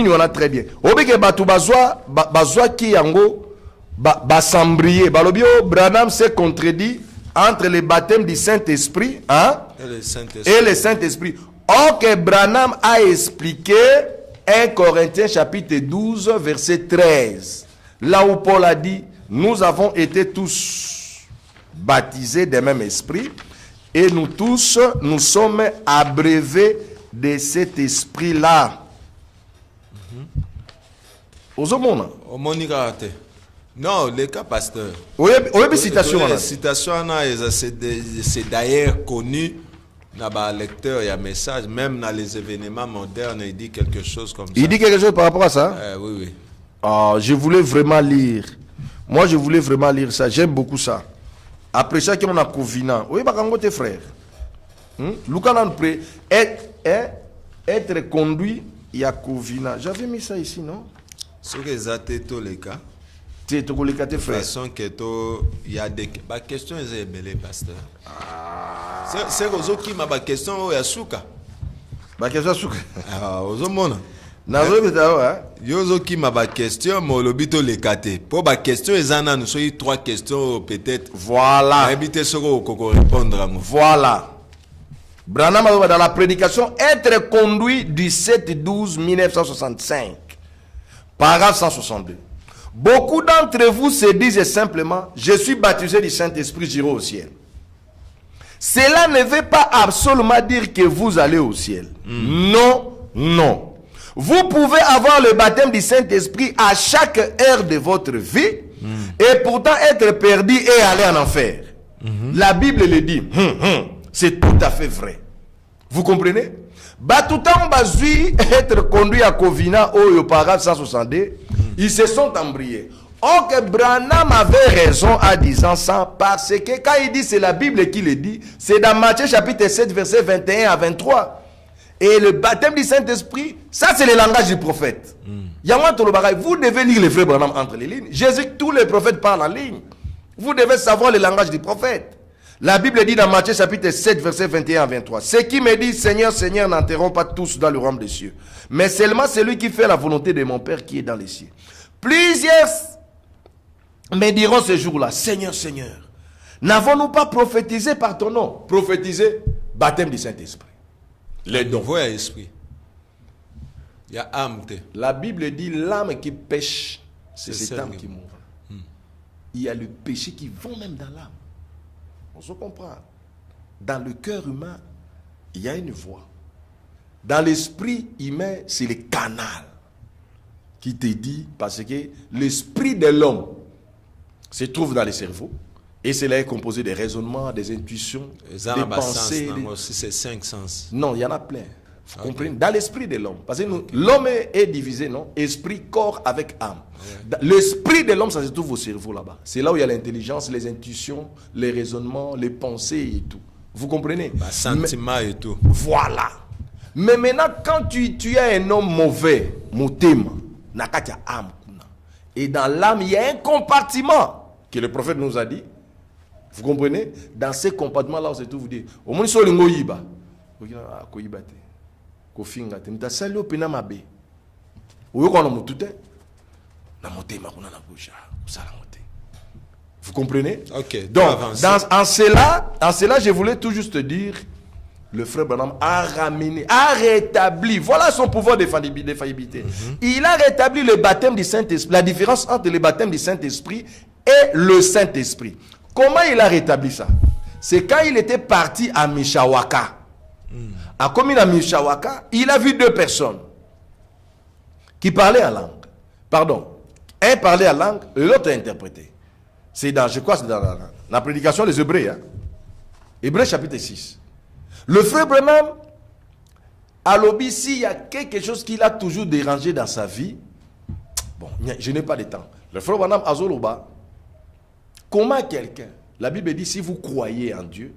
wana très bien. Obike batu bazwa ki yango basambrier. Balobio Branham s'est contredit entre le baptême du Saint-Esprit, hein, et le Saint-Esprit. Or que Branham a expliqué 1 Corinthiens chapitre 12 verset 13. Là où Paul a dit, nous avons été tous baptisés du même esprit et nous tous, nous sommes abreuvés de cet esprit-là. Ozomona. Non, le cas pasteur. Oui, citation. Citation, c'est d'ailleurs connu dans les lecteurs, il y a un message, même dans les événements modernes, il dit quelque chose comme ça. Il dit quelque chose par rapport à ça? Oui, oui. Ah, je voulais vraiment lire. Moi, je voulais vraiment lire ça. J'aime beaucoup ça. Après ça, qu'on a Covina. Oui, bah, quand tes frères. Être conduit, il y a Covina. J'avais mis ça ici, non? Ce que ça tous les cas. C'est tout les cas, tes frères. De façon que il y a des questions, ils sont belles, pasteur. C'est aux qui m'a question au Yasuka. Question Yasuka. Ah, aux hommes. Yozo qui m'a question, mais le bito les kate. Pour ma question, ils en ont nous soyez trois questions peut-être. Voilà. Invitez ce qu'on répondre. Voilà. Branham dans la prédication, être conduit du 7-12-1965. Paragraphe 162. Beaucoup d'entre vous se disent simplement, je suis baptisé du Saint-Esprit, j'irai au ciel. Cela ne veut pas absolument dire que vous allez au ciel. Non, non. Vous pouvez avoir le baptême du Saint-Esprit à chaque heure de votre vie et pourtant être perdu et aller en enfer. La Bible le dit. C'est tout à fait vrai. Vous comprenez? Batoutan Bazui être conduit à Covina au paragraphe 162, ils se sont embrouillés. Or que Branham avait raison en disant ça parce que quand il dit c'est la Bible qui le dit, c'est dans Matthieu chapitre 7 verset 21 à 23. Et le baptême du Saint-Esprit, ça c'est le langage du prophète. Vous devez lire les vrais Branham entre les lignes. Jésus, tous les prophètes parlent en ligne. Vous devez savoir le langage du prophète. La Bible dit dans Matthieu chapitre 7 verset 21 à 23. Ceux qui me disent Seigneur, Seigneur n'entreront pas tous dans le royaume des cieux, mais seulement celui qui fait la volonté de mon Père qui est dans les cieux. Plusieurs me diront ce jour-là, Seigneur, Seigneur, n'avons-nous pas prophétisé par ton nom? Prophétisé, baptême du Saint-Esprit. Les dons. Il y a esprit. Il y a âme. La Bible dit l'âme qui pêche, c'est cette âme qui mourra. Il y a le péché qui va même dans l'âme. On se comprend. Dans le cœur humain, il y a une voix. Dans l'esprit humain, c'est le canal qui te dit, parce que l'esprit de l'homme se trouve dans le cerveau, et cela est composé des raisonnements, des intuitions, des pensées. Aussi, c'est 5 sens. Non, il y en a plein. Vous comprenez? Dans l'esprit de l'homme. Parce que l'homme est divisé, non? Esprit, corps avec âme. L'esprit de l'homme, ça se trouve au cerveau là-bas. C'est là où il y a l'intelligence, les intuitions, les raisonnements, les pensées et tout. Vous comprenez? Sentiments et tout. Voilà. Mais maintenant, quand tu es un homme mauvais, motema, Nakatia âme. Et dans l'âme, il y a un compartiment que le prophète nous a dit. Vous comprenez? Dans ces compartiments-là, on se trouve dire, au moins, sur le ngoyiba. Koyiba te. Kofinga te. Nta sali opena mabe. Oyo kwa na mutute. Na motema kuna na boucha. Kusala mote. Vous comprenez? Ok. Donc, en cela, je voulais tout juste dire, le frère Branham a ramené, a rétabli, voilà son pouvoir de faillibilité. Il a rétabli le baptême du Saint-Esprit, la différence entre le baptême du Saint-Esprit et le Saint-Esprit. Comment il a rétabli ça? C'est quand il était parti à Mishawaka. À commune à Mishawaka, il a vu deux personnes qui parlaient en langue. Pardon. Un parlait en langue, l'autre interprétait. C'est dans, je crois, c'est dans la prédication des Hébreux. Hein? Hébreux chapitre 6. Le frère Branham, à l'obéi, s'il y a quelque chose qui l'a toujours dérangé dans sa vie, bon, je n'ai pas de temps. Le frère Branham Azoloba, comment quelqu'un, la Bible dit, si vous croyez en Dieu,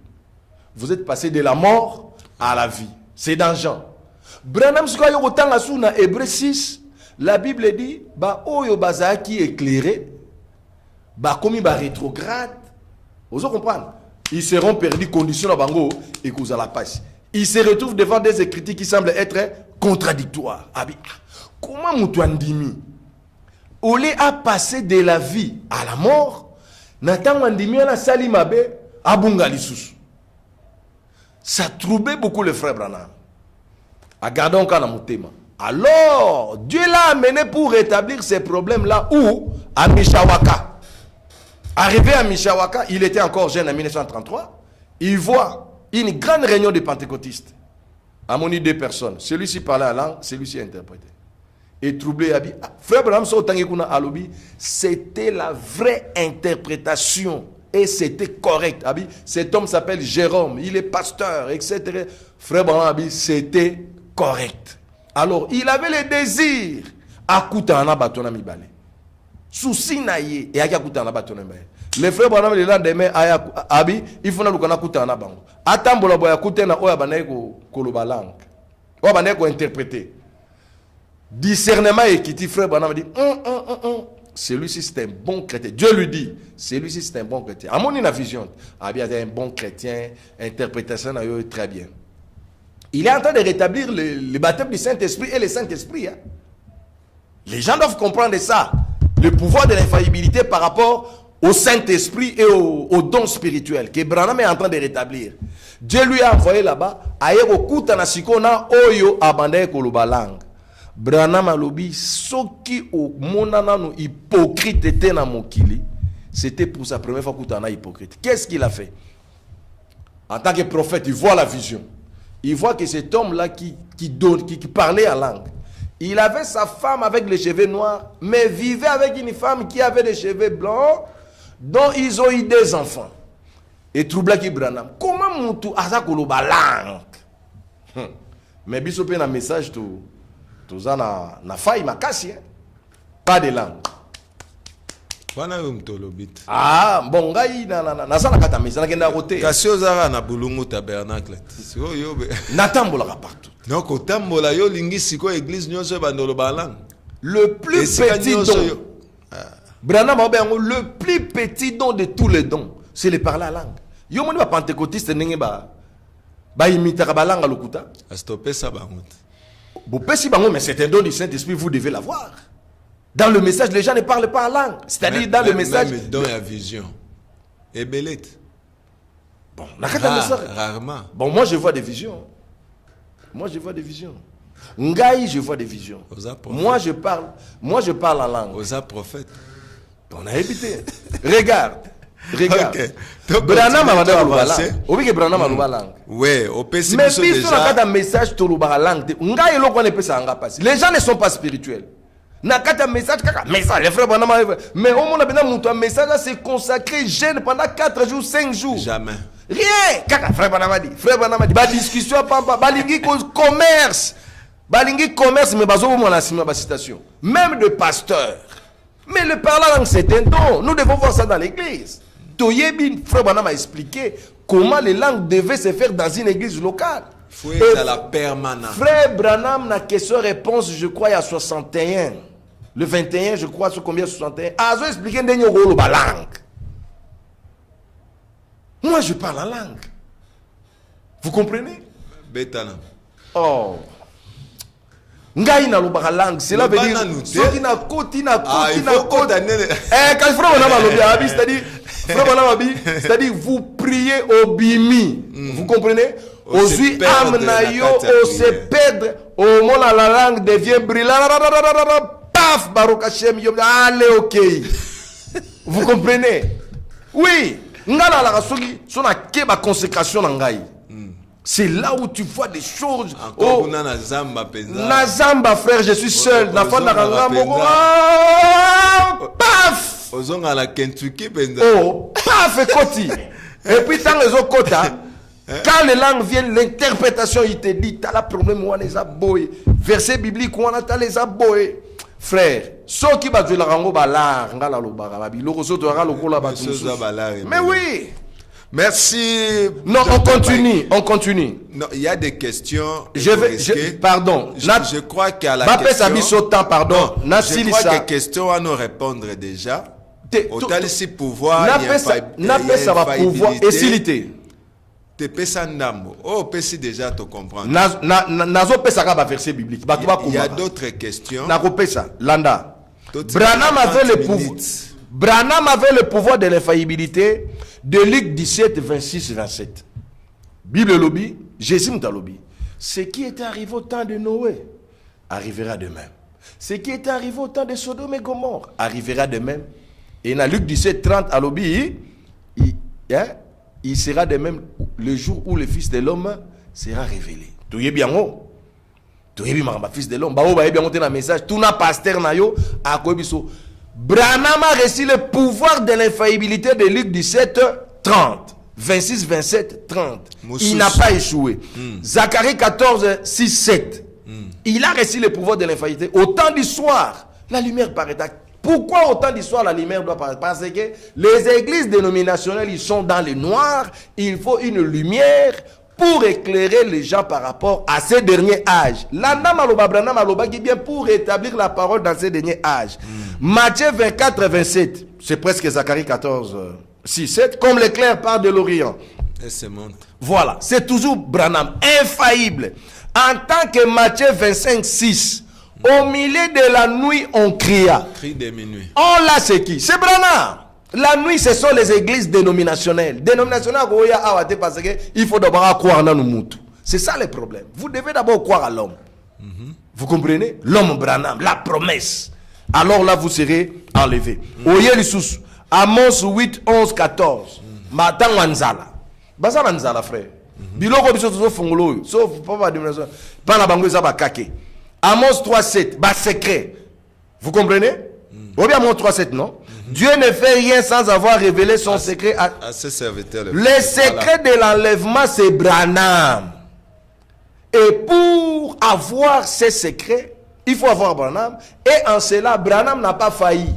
vous êtes passé de la mort à la vie. C'est dans Jean. Branham, ce qu'il y a autant dans Hébreux 6, la Bible dit, bah, oyo baza qui est éclairé, bah, comme il va rétrograde, vous comprenez? Ils seront perdus, conditions à Bango et qu'ils la passe. Ils se retrouvent devant des écritures qui semblent être contradictoires. Comment Moutouandimi, au lieu à passer de la vie à la mort, Nathan Wandimi a sali mabe à Bungalisusu. Ça troublait beaucoup le frère Branham. À garder un cas dans Moutema. Alors, Dieu l'a amené pour rétablir ces problèmes-là où? À Mishawaka. Arrivé à Mishawaka, il était encore jeune en 1933. Il voit une grande réunion de pentecôtistes. À mon deux personnes. Celui-ci parlait la langue, celui-ci interprétait. Et troublé, Abi. Frère Branham, c'était la vraie interprétation. Et c'était correct. Abi. Cet homme s'appelle Jérôme. Il est pasteur, etc. Frère Branham, Abi, c'était correct. Alors, il avait le désir à Koutana Batona Mibale. Souci naïe et à Koutana Batona Mibale. Les frères Branham, le lendemain, Abi, il faut que Koutana Bango. Attends, boya Koutana, oya baneko kolobalang. Oya baneko interpréter. Discernement et qui dit frère Branham dit, celui-ci c'est un bon chrétien. Dieu lui dit, celui-ci c'est un bon chrétien. À mon vision, Abi a un bon chrétien, interprétation très bien. Il est en train de rétablir le baptême du Saint-Esprit et le Saint-Esprit. Hein. Les gens doivent comprendre ça. Le pouvoir de l'infaillibilité par rapport au Saint-Esprit et au don spirituel que Branham est en train de rétablir. Dieu lui a envoyé là-bas. Oyo abandé kolobalang. Branham alobi soki o monana no hypocrite était na mokili. C'était pour sa première fois koutana hypocrite. Qu'est-ce qu'il a fait? En tant que prophète, il voit la vision. Il voit que cet homme-là qui parlait en langue, il avait sa femme avec les cheveux noirs, mais vivait avec une femme qui avait des cheveux blancs, dont ils ont eu des enfants. Et troublé qui Branham. Comment moutou azakoloba langue? Mais bisopé na message tout ça na faille ma casse, pas de langue. Ah, bon, gai na sana kata mesa na kenda roté. Kasio zara na bulungu tabernacle. Natambola partout. Non, ko tambola yo lingi siko église nyonso bandolo balang. Le plus petit don. Branham le plus petit don de tous les dons, c'est le parler la langue. Yo moni ba pentecôtiste ndenge ba imiter ba langue lokuta. A stopper ça bangot. Bo pesi bango mais c'est un don du Saint-Esprit, vous devez l'avoir. Dans le message, les gens ne parlent pas en langue. C'est-à-dire dans le message. Même dans la vision. Et belette. Bon, rarement. Bon, moi je vois des visions. Moi je vois des visions. Ngai, je vois des visions. Moi je parle en langue. Osa prophète. On a évité. Regarde. Okay. Branham a langue. Oui, que Branham a langue. Ouais, au PC. Mais puis sur un message to la langue. Ngai lo ne peut ça en passer. Les gens ne sont pas spirituels. Nakata message les frères Branham, mais au monde a un message c'est consacré jeûne pendant 4 jours 5 jours. Jamais. Rien. Kaka frère Branham dit ba discussion ba lingi commerce. Ba lingi commerce mais bazo mo na sima ba citation. Même de pasteurs. Mais le parler langue c'est un don. Nous devons voir ça dans l'église. Toyebi frère Branham a expliqué comment les langues devaient se faire dans une église locale. Il faut être à la permanence. Frère Branham na question réponse je crois il y a 61. le 21, je crois, sur combien 61. Ah, je expliqué la langue. Moi, je parle la langue. Vous comprenez? Betana. Oh. Ngai na lobaka langue, cela veut dire ceux qui n'a côté na côté na côté. Quand frère on a lobby abi, c'est-à-dire vous priez au bimi. Vous comprenez? Aujourd'hui âme na yo on se perdre au moment la langue devient brillante. Paf Baruch Hashem yo allez OK. Vous comprenez? Oui, ngala la soki sona keba consécration na ngai. C'est là où tu vois des choses. Encore na zamba penza. Na zamba frère, je suis seul. Na fa na ngambo. Paf. Ozonga la Kentucky penza. Oh, paf et koti. Et puis tant les autres kota, quand les langues viennent, l'interprétation il te dit t'as la problème ou les aboy. Verset biblique ou on a les aboy. Frère, ceux qui battent la rango balar, ngala lo barabi, lo soto ara lo kola batu. Mais oui. Merci. Non, on continue. Non, il y a des questions. Pardon. Je crois qu'à la question. Pardon. Je crois que question à nous répondre déjà. Autant ici pouvoir. N'a pas ça va pouvoir. Et s'ilité. Te pesa ndambo. Oh, pesi déjà te comprendre. Nazo pesa ka ba verset biblique. Il y a d'autres questions. Na ko pesa landa. Branham avait le pouvoir. Branham avait le pouvoir de l'infaillibilité de Luc 17, 26, 27. Bible lobby, Jésus m'a lobby. Ce qui est arrivé au temps de Noé arrivera de même. Ce qui est arrivé au temps de Sodome et Gomorrhe arrivera de même. Et dans Luc 17, 30 à lobby, il sera de même le jour où le Fils de l'homme sera révélé. Tu es bien haut. Tu es bien fils de l'homme. Bah oh bah bien monter un message. Tout n'a pasteur na yo à quoi biso. Branham a reçu le pouvoir de l'infaillibilité de Luc 17, 30. 26, 27, 30. Il n'a pas échoué. Zacharie 14, 6, 7. Il a reçu le pouvoir de l'infaillibilité. Au temps du soir, la lumière paraîtra. Pourquoi au temps du soir, la lumière doit paraître? Parce que les églises dénominationnelles, ils sont dans le noir. Il faut une lumière pour éclairer les gens par rapport à ces derniers âges. L'Anna Maloba, Branham Maloba qui vient pour établir la parole dans ces derniers âges. Matthieu 24, 27, c'est presque Zacharie 14, 6, 7, comme l'éclair part de l'Orient. Et c'est monte. Voilà, c'est toujours Branham, infaillible. En tant que Matthieu 25, 6, au milieu de la nuit, on cria. Cri de minuit. On l'a, c'est qui? C'est Branham. La nuit, ce sont les églises dénominationnelles. Dénominationnelles, parce qu'il faut d'abord croire dans nous. C'est ça le problème. Vous devez d'abord croire à l'homme. Vous comprenez? L'homme Branham, la promesse. Alors là, vous serez enlevé. Oye l'issous. Amos 8, 11, 14. Matan Wanzala. Basa Wanzala, frère. Biloko biso fongolo. Sauf papa dénomination. Pas la bango zaba kake. Amos 3, 7. Bas secret. Vous comprenez? Ou bien Amos 3, 7, non? Dieu ne fait rien sans avoir révélé son secret à ses serviteurs. Le secret de l'enlèvement, c'est Branham. Et pour avoir ces secrets, il faut avoir Branham. Et en cela, Branham n'a pas failli.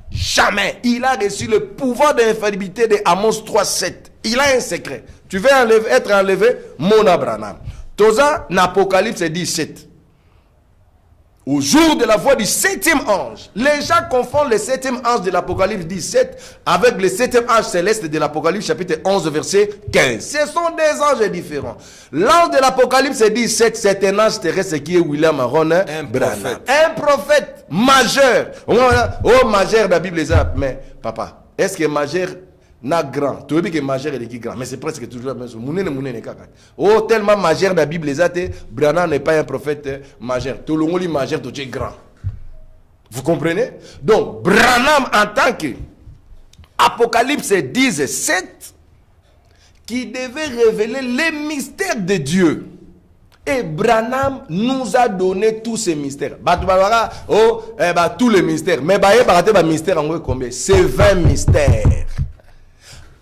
Jamais. Il a reçu le pouvoir de l'infaillibilité de Amos 3, 7. Il a un secret. Tu veux être enlevé, Mona Branham. Toza, l'Apocalypse 17. Au jour de la voix du 7e ange. Les gens confondent le 7e ange de l'Apocalypse 17 avec le 7e ange céleste de l'Apocalypse chapitre 11 verset 15. Ce sont des anges différents. L'ange de l'Apocalypse 17, c'est un ange terrestre qui est William Aaron, un prophète majeur. Oh, majeur de la Bible, mais papa, est-ce que majeur n'a grand? Tu veux dire que majeur est qui grand? Mais c'est presque toujours la même chose. Oh, tellement majeur de la Bible, Branham n'est pas un prophète majeur. Tout le monde est majeur, tout est grand. Vous comprenez? Donc, Branham en tant que Apocalypse 10, 7, qui devait révéler les mystères de Dieu. Et Branham nous a donné tous ces mystères. Tous les mystères. Mais combien? C'est 20 mystères.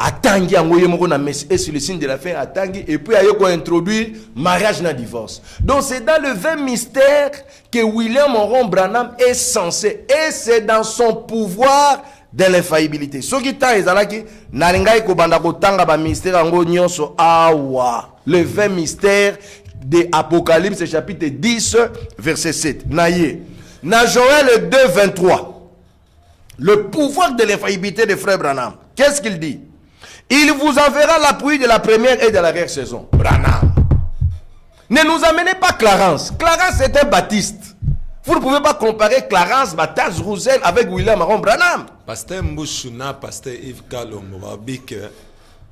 Atangi angoye moko na messe et sur le signe de la fin atangi et puis ayo ko introduire mariage na divorce. Donc c'est dans le 20 mystère que William Aaron Branham est censé, et c'est dans son pouvoir de l'infaillibilité. Ce qui ta ezalaki na lingai ko banda ko tanga ba mystère ango nyonso awa. Le 20 mystère de Apocalypse chapitre 10 verset 7. Naye Dans Joël 2, 23, le pouvoir de l'infaillibilité de frère Branham, qu'est-ce qu'il dit? Il vous enverra la pluie de la première et de l'arrière-saison. Branham. Ne nous amenez pas Clarence. Clarence est un baptiste. Vous ne pouvez pas comparer Clarence Bataz Roussel avec William Aaron Branham. Pasteur Mbouchouna, pasteur Yves Kalombo,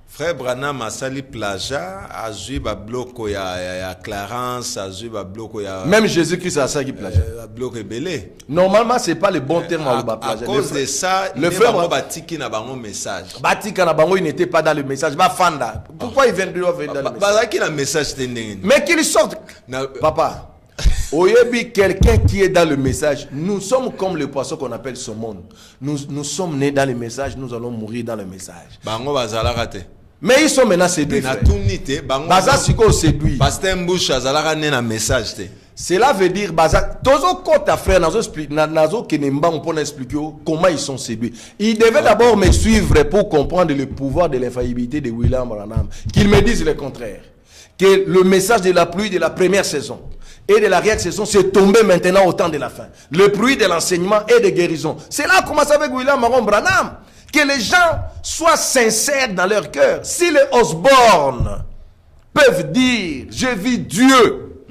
frère Branham a sali plaja, a joué ba bloco ya Clarence, a joué ba bloco ya. Même Jésus-Christ a sali plaja. Bloco belé. Normalement, c'est pas le bon terme à plaja. À cause de ça, le frère Batiki n'a pas un message. Batiki n'a pas, il n'était pas dans le message. Fanda. Pourquoi il vient de dans le message? Bazaki na message tending. Mais qu'il sorte. Papa. Oyebi, quelqu'un qui est dans le message, nous sommes comme le poisson qu'on appelle saumon. Nous sommes nés dans le message, nous allons mourir dans le message. Bango bazala raté. Mais ils sont maintenant séduits. Baza siko séduit. Pasteur Mbouch azala né na message te. Cela veut dire baza tozo kota frère nazo explique nazo kenemba on peut expliquer comment ils sont séduits. Ils devaient d'abord me suivre pour comprendre le pouvoir de l'infaillibilité de William Branham. Qu'ils me disent le contraire. Que le message de la pluie de la première saison et de l'arrière-saison c'est tombé maintenant au temps de la fin. Le bruit de l'enseignement et de guérison. C'est là commence avec William Aaron Branham. Que les gens soient sincères dans leur cœur. Si les Osborne peuvent dire je vis Dieu,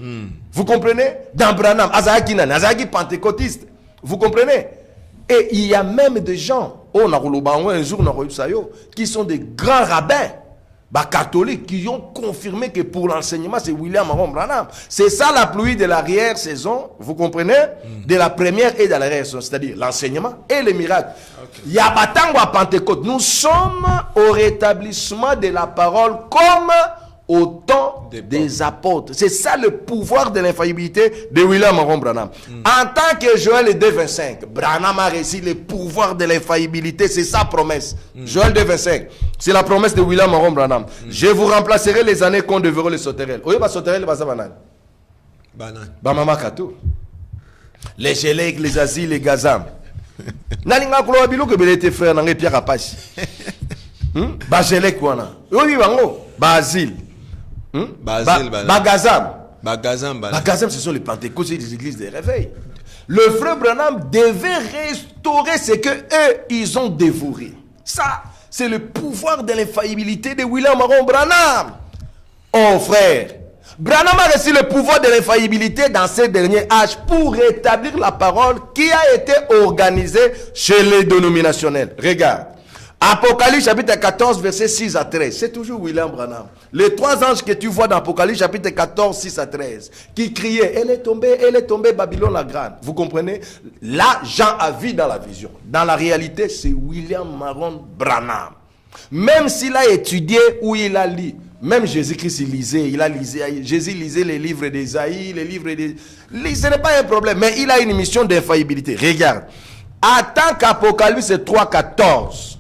vous comprenez? Dans Branham, Azaki pentecôtiste, vous comprenez? Et il y a même des gens, un jour, qui sont des grands rabbins catholiques qui ont confirmé que pour l'enseignement c'est William Aaron Branham. C'est ça la pluie de l'arrière-saison, vous comprenez? De la première et de l'arrière-saison, c'est-à-dire l'enseignement et les miracles. Il y a Batango à Pentecôte. Nous sommes au rétablissement de la parole comme au temps des apôtres. C'est ça le pouvoir de l'infaillibilité de William Aaron Branham. En tant que Joël 2,25, Branham a reçu le pouvoir de l'infaillibilité. C'est sa promesse. Joël 2,25. C'est la promesse de William Aaron Branham. Je vous remplacerai les années qu'on devrait les sauterelles. Oye, ba sauterelles, ba banane. Banane. Ba mama kato. Les Gélèques, les Aziles, les Gazam. Nalinga kulo bilo ke belete frère nangé Pierre Apache. Ba Gélèque wana. Oui bango. Ba Azil. Bagazam. Bagazam, ce sont les pentecôtistes et les églises de réveil. Le frère Branham devait restaurer ce que eux ils ont dévoré. Ça, c'est le pouvoir de l'infaillibilité de William Aaron Branham. Oh frère, Branham a reçu le pouvoir de l'infaillibilité dans ces derniers âges pour rétablir la parole qui a été organisée chez les dénominationnels. Regarde. Apocalypse chapitre 14 verset 6 à 13. C'est toujours William Branham. Les trois anges que tu vois dans Apocalypse chapitre 14, 6 à 13. Qui criaient, elle est tombée Babylone la grande. Vous comprenez? Là, Jean a vu dans la vision. Dans la réalité, c'est William Aaron Branham. Même s'il a étudié ou il a lu. Même Jésus-Christ Jésus lisait les livres d'Ésaïe, les livres de... Ce n'est pas un problème, mais il a une mission d'infaillibilité. Regarde. En tant qu'Apocalypse 3, 14.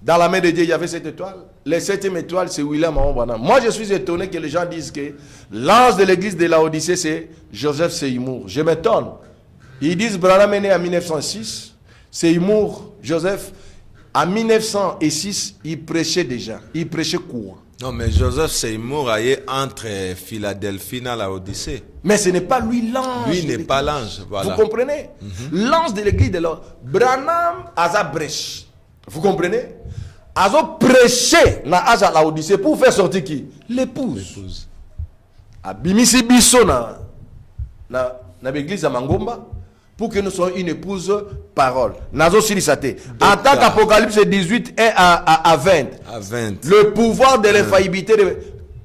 Dans la main de Dieu, il y avait cette étoile. La septième étoile, c'est William Aaron Branham. Moi, je suis étonné que les gens disent que l'ange de l'église de Laodicée, c'est Joseph Seymour. Je m'étonne. Ils disent Branham est né en 1906. Seymour, Joseph, en 1906, il prêchait déjà. Il prêchait quoi? Non, mais Joseph Seymour a été entre Philadelphie et Laodicée. Mais ce n'est pas lui l'ange. Lui n'est pas l'ange. Voilà. Vous comprenez? L'ange de l'église de Laodicée. Branham a brèche. Vous comprenez? Ils ont prêché dans la Odyssée pour faire sortir qui? L'épouse. Abimisi biso na l'église de Mangomba pour que nous soyons une épouse parole. Nazo sirisate. En tant qu'Apocalypse 18, 1 à 20. Le pouvoir de l'infaillibilité.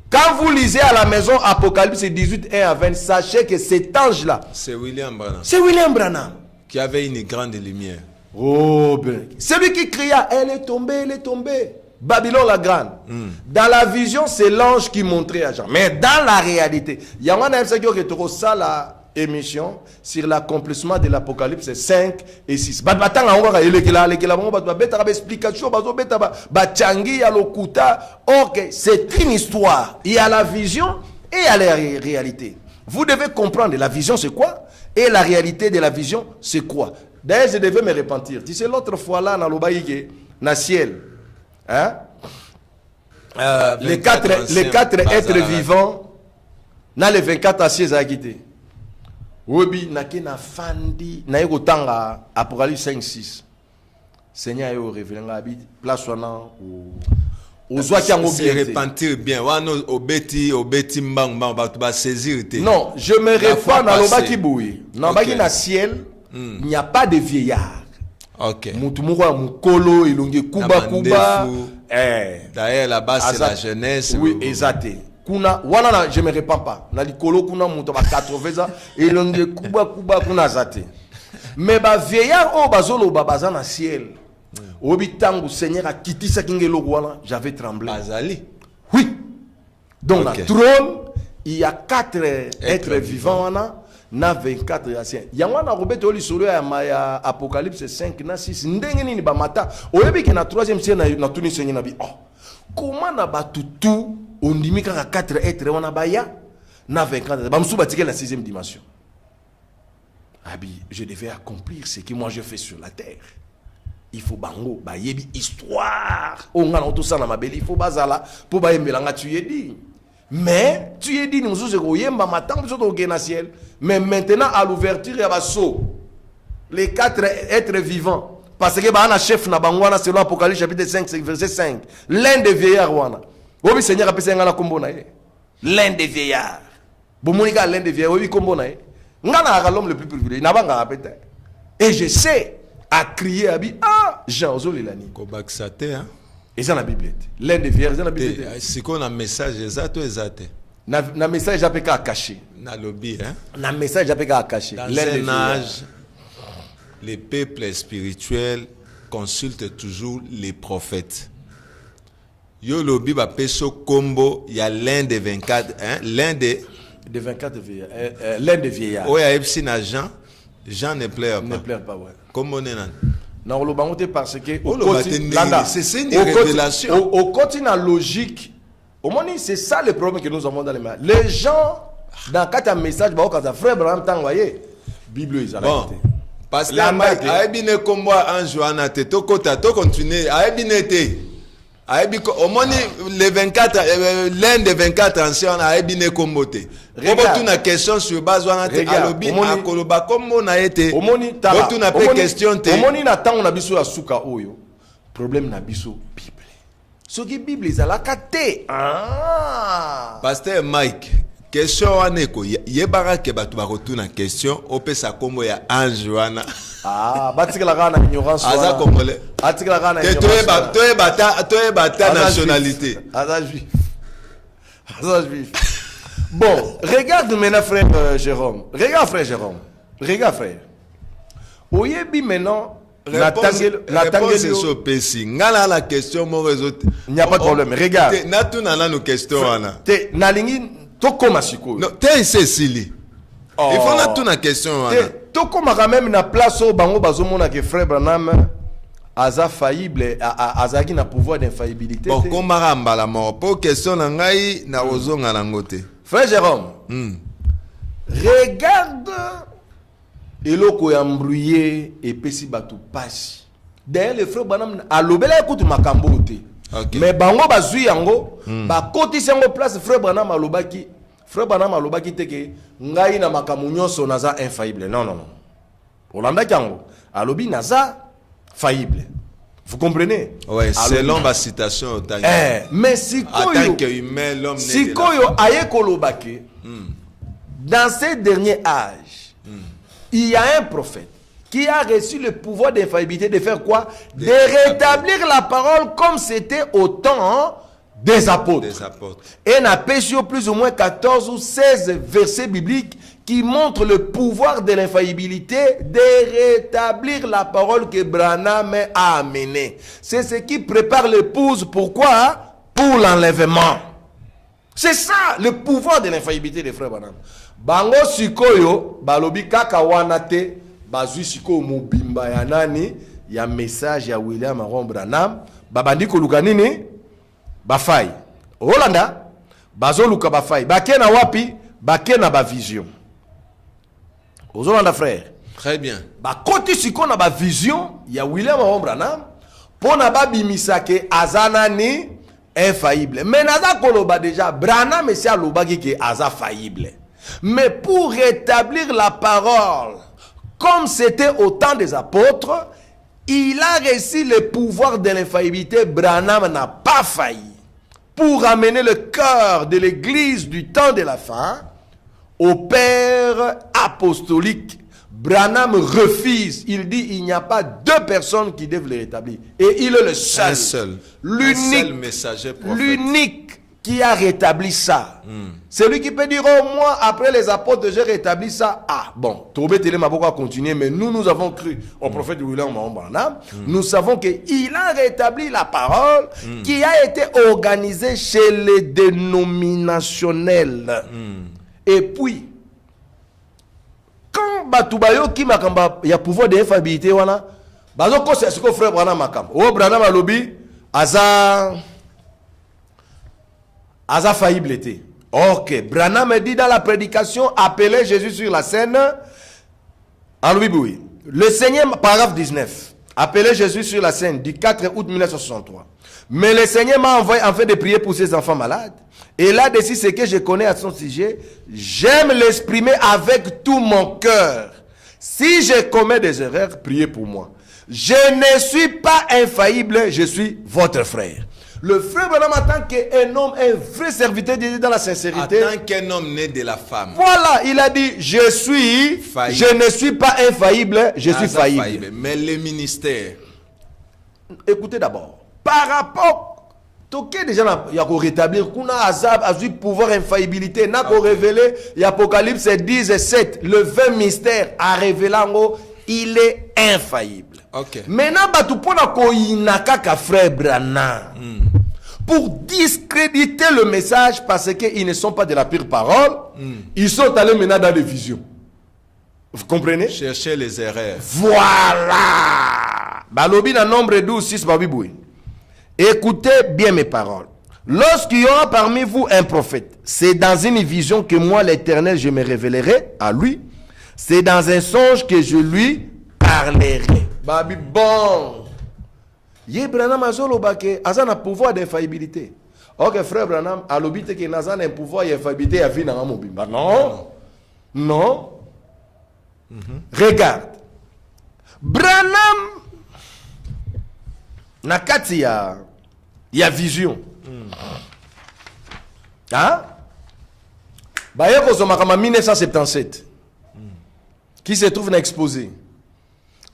Quand vous lisez à la maison Apocalypse 18, 1 à 20, sachez que cet ange-là, c'est William Branham. C'est William Branham. Qui avait une grande lumière. Oh, bien. Celui qui cria, elle est tombée. Babylone la grande. Dans la vision, c'est l'ange qui montrait à Jean. Mais dans la réalité, il y a une émission sur l'accomplissement de l'Apocalypse 5 et 6. Ok, c'est une histoire. Il y a la vision et il y a la réalité. Vous devez comprendre la vision c'est quoi et la réalité de la vision c'est quoi. D'ailleurs, je devais me repentir. Tu sais, l'autre fois là, dans le dans ciel, hein? Les quatre êtres vivants, dans les 24 assises à quitter. Obi nake na fandi na yeko tanga Apocalypse 5:6. Seigneur yo révélé ngabi place wana o zwa kiango bien repentir bien wana obeti mbang ba tu ba saisir te. Non, je me répands dans lobaki boui. Na baki na ciel, il n'y a pas de vieillard. OK. Mutu moko mukolo ilongi kuba. D'ailleurs là-bas c'est la jeunesse. Oui, exact. Kuna wana na je me répands pas. Na likolo kuna mutu ba 80 ans ilongi kuba kuna zate. Mais ba vieillard o bazolo ba bazana ciel. Obi tangu Seigneur a quitté sa kingelo wana, j'avais tremblé. Azali. Oui. Donc okay. Dans le trône, il y a 4 êtres vivants wana, na 24 anciens. Yangwana Robert oli solo ya Apocalypse 5 na 6 ndenge nini ba mata. Oyebi ke na 3e ciel na tuni Seigneur na bi. Oh. Comment na batutu ondimi ka 4 êtres wana baya na 24 ba msuba tike la 6e dimension. Abi, je devais accomplir ce que moi je fais sur la terre. Il faut bango ba yebi histoire on ngana tout ça na mabeli il faut bazala pour ba yembelanga tu yedi mais tu yedi ni musuze ko yemba matin biso to gena ciel mais maintenant à l'ouverture ya baso les 4 êtres vivants parce que ba na chef na bangwana selon Apocalypse chapitre 5 verset 5 l'un des vieillards wana obi Seigneur apesa ngana kombo na ye l'un des vieillards bomonika l'un des vieillards obi kombo na ye ngana ka l'homme le plus privilégié na banga apeta et je sais a crié à Bi Jean Zolilani Kobaksate hein et ça la Bible l'un des vierges dans la Bible c'est qu'on a message exact na message apeka à cacher na lobby hein na message apeka à cacher dans un âge les peuples spirituels consultent toujours les prophètes yo lobby ba peso combo il y a l'un des 24 hein l'un des 24 vieillards l'un des vieillards ouais a FC na Jean ne pleure pas ouais comme on est là non le bangote parce que c'est une révélation au continent logique au moins c'est ça le problème que nous avons dans les mains les gens dans quatre messages bah quand frère Branham tant voyez Bible ils bon parce que a bien comme moi en Johanna te to kota to continuer a bien été au moins les 24 l'un des 24 anciens a bien comboté regarde une question sur base wana te alobi akoloba comme on a été omoni tala tu n'as pas question te omoni na tango na biso ya suka oyo problème na biso Bible soki Bible ezalaka te Pasteur Mike question wana ko yebaka ke batu ba retourna question opesa kombo ya ange wana batikala kana ignorance wana aza congolais batikala kana ignorance toi bata nationalité aza juif bon regarde maintenant frère Jérôme regarde frère oyebi maintenant la tangelo so pesi ngala la question mo réseau il n'y a pas de problème regarde na tuna na no question wana te nalingi tokoma siko non te Cécilie il faut na tuna question wana tokoma quand même na place au bango bazomona que frère Branham aza faillible azaki na pouvoir d'infaillibilité bon komara mbala mort pour question na ngai na ozonga na ngote frère Jérôme regarde eloko ya mbrouillé et pesi batu pasi d'ailleurs le frère Branham alobela écoute makambo te mais bango bazui yango ba kotisi yango place frère Branham alobaki te ke ngai na makambo nyonso naza infaillible non olanda yango alobi naza faillible vous comprenez ouais selon la citation mais sikoyo en tant qu'humain l'homme sikoyo aye kolobaki dans ces derniers âges il y a un prophète qui a reçu le pouvoir d'infaillibilité de faire quoi? De rétablir la parole comme c'était au temps des apôtres. Et n'a péché plus ou moins 14 ou 16 versets bibliques qui montrent le pouvoir de l'infaillibilité de rétablir la parole que Branham a amenée. C'est ce qui prépare l'épouse. Pourquoi? Pour l'enlèvement. C'est ça le pouvoir de l'infaillibilité des frères Branham. Bango sikoyo balobi kaka wana te bazui sikoyo mobimba ya nani ya message ya William Aron Branham babandi koluka nini bafai Holanda bazoluka bafai bakena wapi bakena ba vision Ozolanda frère très bien bakoti sikoyo na ba vision ya William Aron Branham pona babimisa ke azana ni infaillible mais naza koloba déjà Branham esi alobaki ke aza faillible Mais pour rétablir la parole, comme c'était au temps des apôtres, il a reçu le pouvoir de l'infaillibilité. Branham n'a pas failli. Pour amener le cœur de l'église du temps de la fin au Père apostolique, Branham refuse. Il dit il n'y a pas deux personnes qui doivent le rétablir. Et il est le seul. Un seul. L'unique messager prophète. L'unique qui a rétabli ça. C'est lui qui peut dire, oh, moi, après les apôtres, j'ai rétabli ça. Ah, bon, Tobé Télé m'a beaucoup continué, mais nous avons cru au prophète William Branham. Nous savons qu'il a rétabli la parole qui a été organisée chez les dénominationnels. Et puis, quand Batoubayo qui m'a il y a pouvoir d'infaillibilité, voilà, c'est ce que frère Branham m'a dit. Oh, Branham a lobby, Aza faillible était. Ok, Branham me dit dans la prédication, appelez Jésus sur la scène. En Louis-Bouy. Le Seigneur, paragraphe 19, appelez Jésus sur la scène du 4 août 1963. Mais le Seigneur m'a envoyé en fait de prier pour ses enfants malades. Et là-dessus, ce que je connais à son sujet, j'aime l'exprimer avec tout mon cœur. Si je commets des erreurs, priez pour moi. Je ne suis pas infaillible, je suis votre frère. Le frère Branham, en tant qu'un homme, un vrai serviteur de Dieu dans la sincérité. En tant qu'un homme né de la femme. Voilà, il a dit, je ne suis pas infaillible, je suis faillible. Mais le ministère. Écoutez d'abord, par rapport, toqué déjà, il y a qu'à rétablir, qu'on a azab, a eu pouvoir infaillibilité, n'a qu'à révéler, l'Apocalypse 10 et 7, le 20 mystère, a révélé en haut, il est infaillible. Okay. Maintenant, tu peux pas frère Branham pour discréditer le message parce qu'ils ne sont pas de la pure parole. Ils sont allés maintenant dans des visions. Vous comprenez? Chercher les erreurs. Voilà. Balobi dans nombre 12, 6, Babiboui. Écoutez bien mes paroles. Lorsqu'il y aura parmi vous un prophète, c'est dans une vision que moi, l'Éternel, je me révélerai à lui. C'est dans un songe que je lui parlerai. Babi bon. Yé Branham azolo bake azan a pouvoir d'infaillibilité. Ok frère Branham a l'obité que nazan a un pouvoir d'infaillibilité à vie dans mon bimba. Non. Non. Regarde. Branham nakati ya vision. Hein? Baye kozoma kama 1977. Qui se trouve dans l'exposé.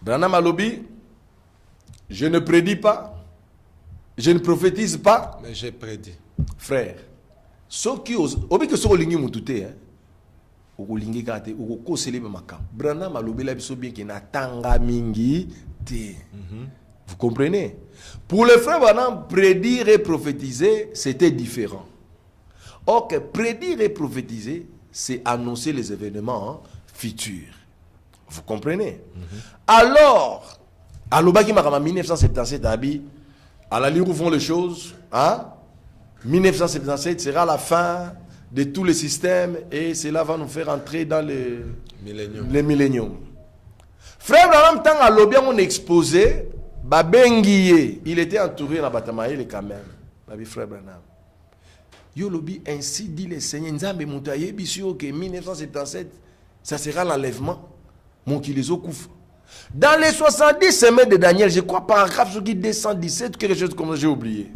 Branham Alobi, je ne prédis pas, je ne prophétise pas. Mais j'ai prédit. Frère, ce qui ose, obi que so lingi mutute, hein, o lingi kate, o ko célébrer makam. Branham Alobi la biso bien qui n'atanga mingi te. Vous comprenez? Pour le frère Branham, prédire et prophétiser, c'était différent. Or que prédire et prophétiser, c'est annoncer les événements futurs. Vous comprenez? Alors, à l'Obaki Makama 1977, à la lire où vont les choses, hein? 1977 sera la fin de tous les systèmes et cela va nous faire entrer dans les milléniums. Frère Branham, tant à l'Obia, on exposé, Babengiye, il était entouré dans Batamaï, quand même. Babi frère Branham. Yo lobi, ainsi dit le Seigneur, Nzambe Moutaye, bisio que 1977, ça sera l'enlèvement. Mon qui les occupent. Dans les 70 semaines de Daniel, je crois paragraphe 217, quelque chose comme ça, j'ai oublié.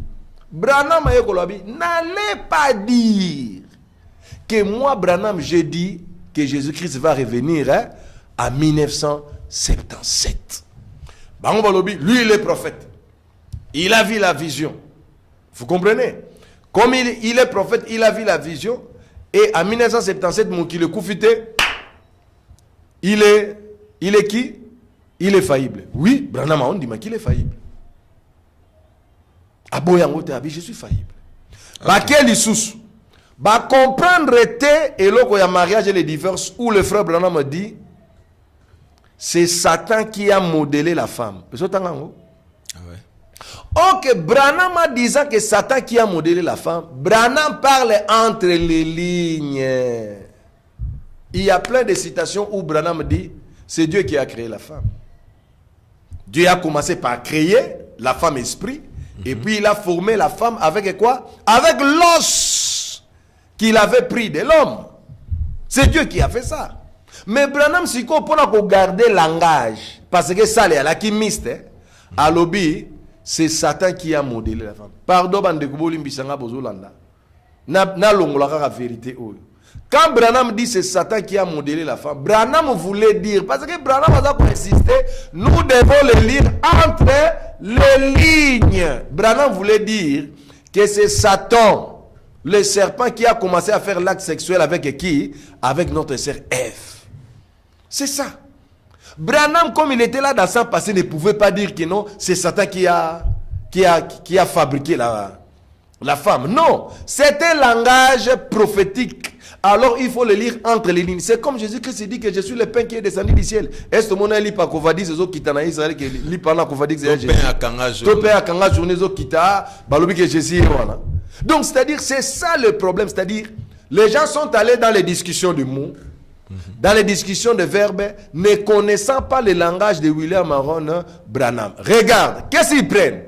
Branham n'allez pas dire que moi, Branham, j'ai dit que Jésus-Christ va revenir à 1977. Lui, il est prophète. Il a vu la vision. Vous comprenez? Comme il est prophète, il a vu la vision. Et en 1977, mon qui le coufité, il est qui? Il est faillible. Oui, Branham on dit qu'il est faillible. Je suis faillible. Quel issue? Comprendre et là y a mariage et les divorces où le frère Branham dit c'est Satan qui a modélé la femme. Ok, Branham a disant que Satan qui a modélé la femme. Branham parle entre les lignes. Il y a plein de citations où Branham dit c'est Dieu qui a créé la femme. Dieu a commencé par créer la femme esprit. Et puis il a formé la femme avec quoi? Avec l'os qu'il avait pris de l'homme. C'est Dieu qui a fait ça. Mais Branham Siko pour garder le langage, parce que ça, la qui miste, à lobby, c'est Satan qui a modélé la femme. Pardon, bande kuboli mbisanga bozolanda. Na longolaka la vérité. Quand Branham dit c'est Satan qui a modélé la femme, Branham voulait dire, parce que Branham a insisté, nous devons le lire entre les lignes. Branham voulait dire que c'est Satan, le serpent, qui a commencé à faire l'acte sexuel avec qui? Avec notre sœur Ève. C'est ça. Branham, comme il était là dans son passé, ne pouvait pas dire que non, c'est Satan qui a fabriqué la femme. Non, c'est un langage prophétique. Alors il faut le lire entre les lignes. C'est comme Jésus-Christ dit que je suis le pain qui est descendu du ciel. Est-ce que mon ali pas qu'on va dire ces autres qui t'en a Israël qui lit pendant qu'on va dire que c'est Jésus. Tout pain à kanga journée autres qui t'a balobi que Jésus est voilà. Donc c'est-à-dire c'est ça le problème, c'est-à-dire les gens sont allés dans les discussions du mot. Dans les discussions de verbes, ne connaissant pas le langage de William Aaron Branham. Regarde, qu'est-ce qu'ils prennent?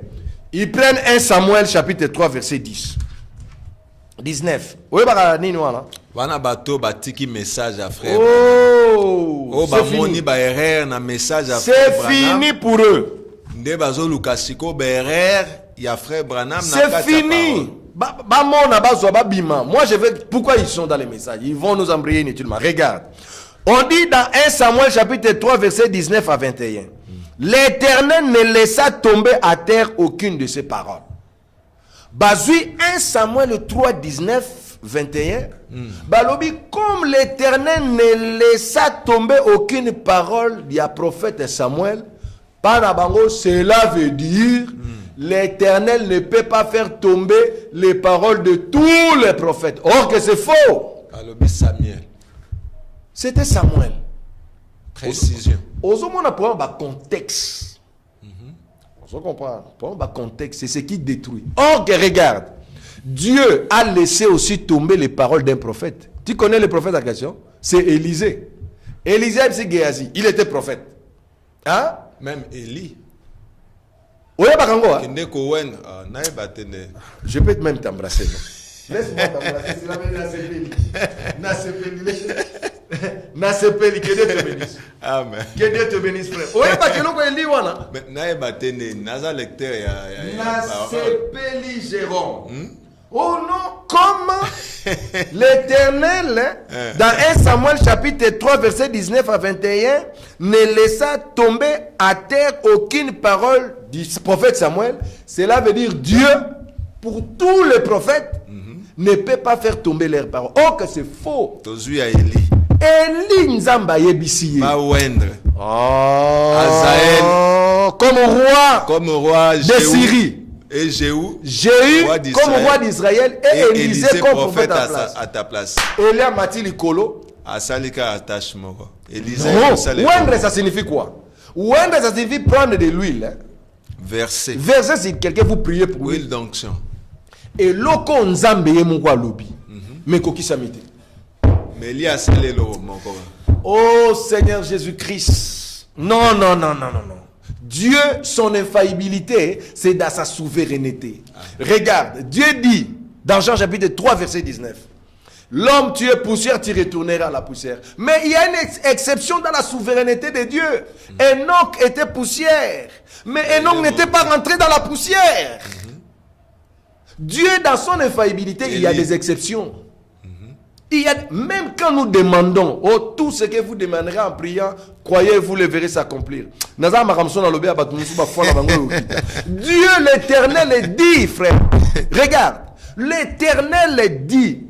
Ils prennent 1 Samuel chapitre 3 verset 10. 19. Oui, wana bato batiki message à frère. Oh, c'est fini. Message à c'est fini pour eux. Nde bazo lukasiko berer ya frère Branham. C'est fini. Moi, je vais. Pourquoi ils sont dans les messages? Ils vont nous embrayer inutilement. Regarde. On dit dans 1 Samuel chapitre 3 verset 19 à 21. L'Éternel ne laissa tomber à terre aucune de ses paroles. Bazui 1 Samuel 3 19 21. Balobi, comme l'Éternel ne laissa tomber aucune parole du prophète Samuel, Panabango, cela veut dire l'Éternel ne peut pas faire tomber les paroles de tous les prophètes. Or que c'est faux. Balobi Samuel. C'était Samuel. Précision. Osons prendre le contexte. On comprend. Prendre le contexte, c'est ce qui détruit. Or que regarde, Dieu a laissé aussi tomber les paroles d'un prophète. Tu connais le prophète en question? C'est Élisée. Élisée, c'est Géasi. Il était prophète. Hein? Même Élie. Oui, hein? Je peux même t'embrasser. Laisse-moi t'embrasser. Nasepeli, que Dieu te bénisse. Amen. Que Dieu te bénisse, frère. Oui, parce que nous, il dit, voilà. Nasepeli Jérôme. Oh non, comment l'Éternel, dans 1 Samuel chapitre 3, verset 19 à 21, ne laissa tomber à terre aucune parole du prophète Samuel. Cela veut dire Dieu, pour tous les prophètes, ne peut pas faire tomber leurs paroles. Oh, que c'est faux. Élie Nzamba yebisi. Azaël. Comme roi de Syrie. Et Jéhu comme roi d'Israël. Et Élisée comme prophète à ta place. Elia Matili Kolo. Asalika attache moko. Élisée. Ouendre, ça signifie quoi? Ouendre, ça signifie prendre de l'huile. Verset. Verset, c'est quelqu'un vous priez pour l'huile d'onction. Et loko nzambe ye moko alobi. Mais koki samite. Mais il y a celle-là, mon corps. Oh Seigneur Jésus-Christ. Non. Dieu, son infaillibilité, c'est dans sa souveraineté. Regarde, Dieu dit, dans Jean chapitre 3, verset 19, l'homme, tu es poussière, tu retourneras à la poussière. Mais il y a une exception dans la souveraineté de Dieu. Enoch était poussière. Mais Enoch n'était pas rentré dans la poussière. Dieu, dans son infaillibilité, il y a des exceptions. Il y a, même quand nous demandons, tout ce que vous demanderez en priant, croyez-vous, le verrez s'accomplir. Dieu l'Éternel dit, frère. Regarde, l'Éternel dit.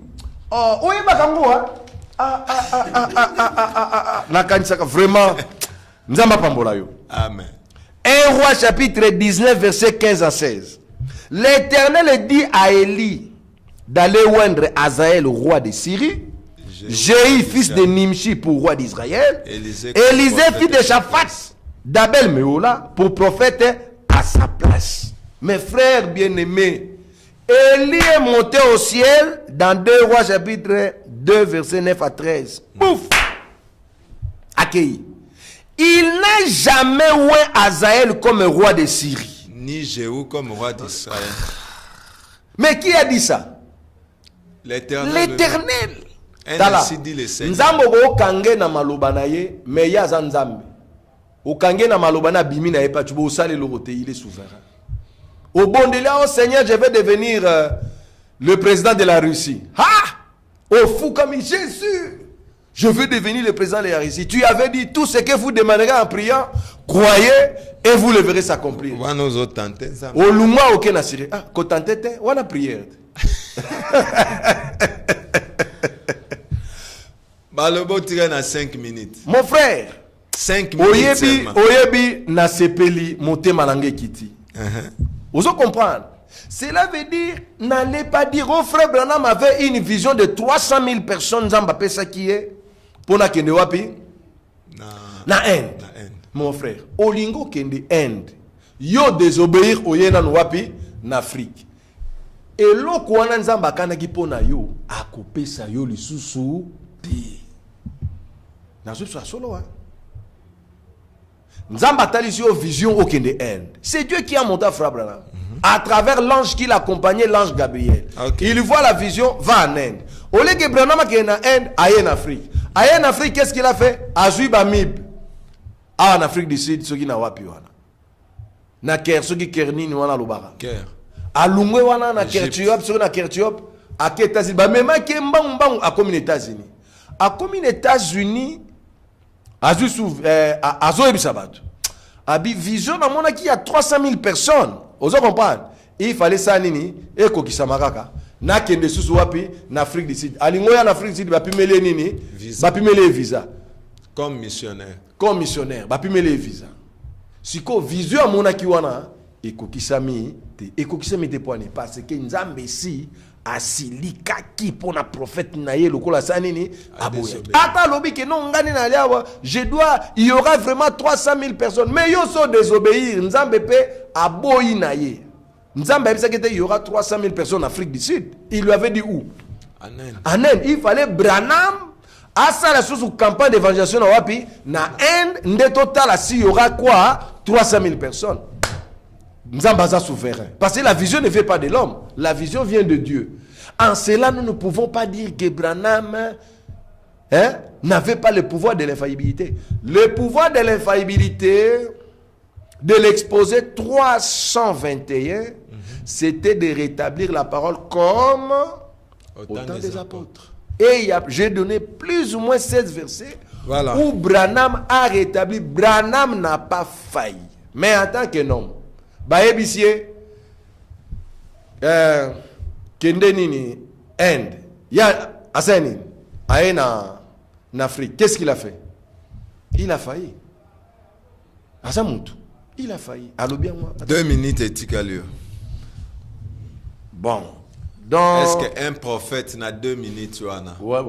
Vraiment. Amen. 1 Roi chapitre 19, verset 15 à 16. L'Éternel dit à Élie d'aller oindre Azaël, roi de Syrie, Jéhu, fils de Nimshi, pour roi d'Israël, Élisée, fils de Shaphat, d'Abel Meola, pour prophète à sa place. Mes frères bien-aimés, Élie est monté au ciel dans 2 Rois chapitre 2, verset 9 à 13. Pouf! Accueilli. Il n'a jamais oint Azaël comme roi de Syrie. Ni Jéhu comme roi d'Israël. Mais qui a dit ça? L'Éternel. Tala. Ainsi dit le Seigneur. Nzambe ko kange na maloba na ye, mais ya za nzambe. O kange na maloba na bimi na ye pa tu bo sale lokote, il est souverain. Au bon délai, oh Seigneur, je vais devenir le président de la Russie. Ah! Au fou comme Jésus, je veux devenir le président de la Russie. Tu avais dit tout ce que vous demanderez en priant, croyez et vous le verrez s'accomplir. On nous a tenté ça. Au lungwa aucun assuré. Ah, quand t'entêtes, on a prière. Bah, le beau tiré dans 5 minutes. Mon frère, 5 minutes seulement. oyebi na sepeli motema nange kiti. Vous comprenez? Cela veut dire, n'allez pas dire, oh frère Branham avait une vision de 300 000 personnes, Zambapé ça qui est, pour na kende wapi? Na Inde. Mon frère, olingo kende Inde, yo désobéir oyena no wapi? Na Afrique. Et loko wana nzamba kanaki pona yo, akopesa yo lisusu ti. Na zo solo hein. Nzamba talisi yo vision au kende Inde. C'est Dieu qui a monté Frère Branham. À travers l'ange qui l'accompagnait, l'ange Gabriel. Okay. Il voit la vision, va en Inde. Au lieu que Branham qui est en Inde, aille en Afrique. Aille en Afrique, qu'est-ce qu'il a fait? Azui Bamib. En Afrique du Sud, ce qui n'a wapi wana. Na ker, ce qui kerni ni wana lobara. Ker. A lungwe wana na Kertiop, ce qui na Kertiop, à qui États-Unis. Bah même qui mbang mbang à comme les États-Unis. À comme les États-Unis, Azui sou, Azo ebisabatu. Abi vision na mona qui y a 300 000 personnes. Vous comprenez? Il fallait ça nini et kokisamaraka. Na kende susu wapi na Afrique du Sud. Alingoya na Afrique du Sud ba pimele nini? Ba pimele visa. Comme missionnaire. Comme missionnaire, ba pimele visa. Siko vision amona ki wana e kokisami te poane parce que nzambe si asilika ki pona prophète naye lokola sanini aboya. Ata lobi ke non ngani na liawa, je dois il y aura vraiment 300 000 personnes mais yo so désobéir nzambe pe aboyi naye. Nzambe a dit qu'il y aura 300 000 personnes en Afrique du Sud. Il lui avait dit où? En Inde. Il fallait Branham à ça la sous campagne d'évangélisation na wapi na Inde nde total si il y aura quoi 300 000 personnes. Nzambaza souverain. Parce que la vision ne vient pas de l'homme. La vision vient de Dieu. En cela, nous ne pouvons pas dire que Branham n'avait pas le pouvoir de l'infaillibilité. Le pouvoir de l'infaillibilité, de l'exposé 321, c'était de rétablir la parole comme au temps des apôtres. Et j'ai donné plus ou moins 16 versets où Branham a rétabli. Branham n'a pas failli. Mais en tant qu'un homme, Baebissier, Kende Nini, Inde, ya Asani, Aena, en Afrique, qu'est-ce qu'il a fait? Il a failli. Asamuntu, il a failli. Allô bien moi. 2 minutes et tikalio. Bon. Donc, est-ce qu'un prophète n'a 2 minutes, Johanna? Ouais.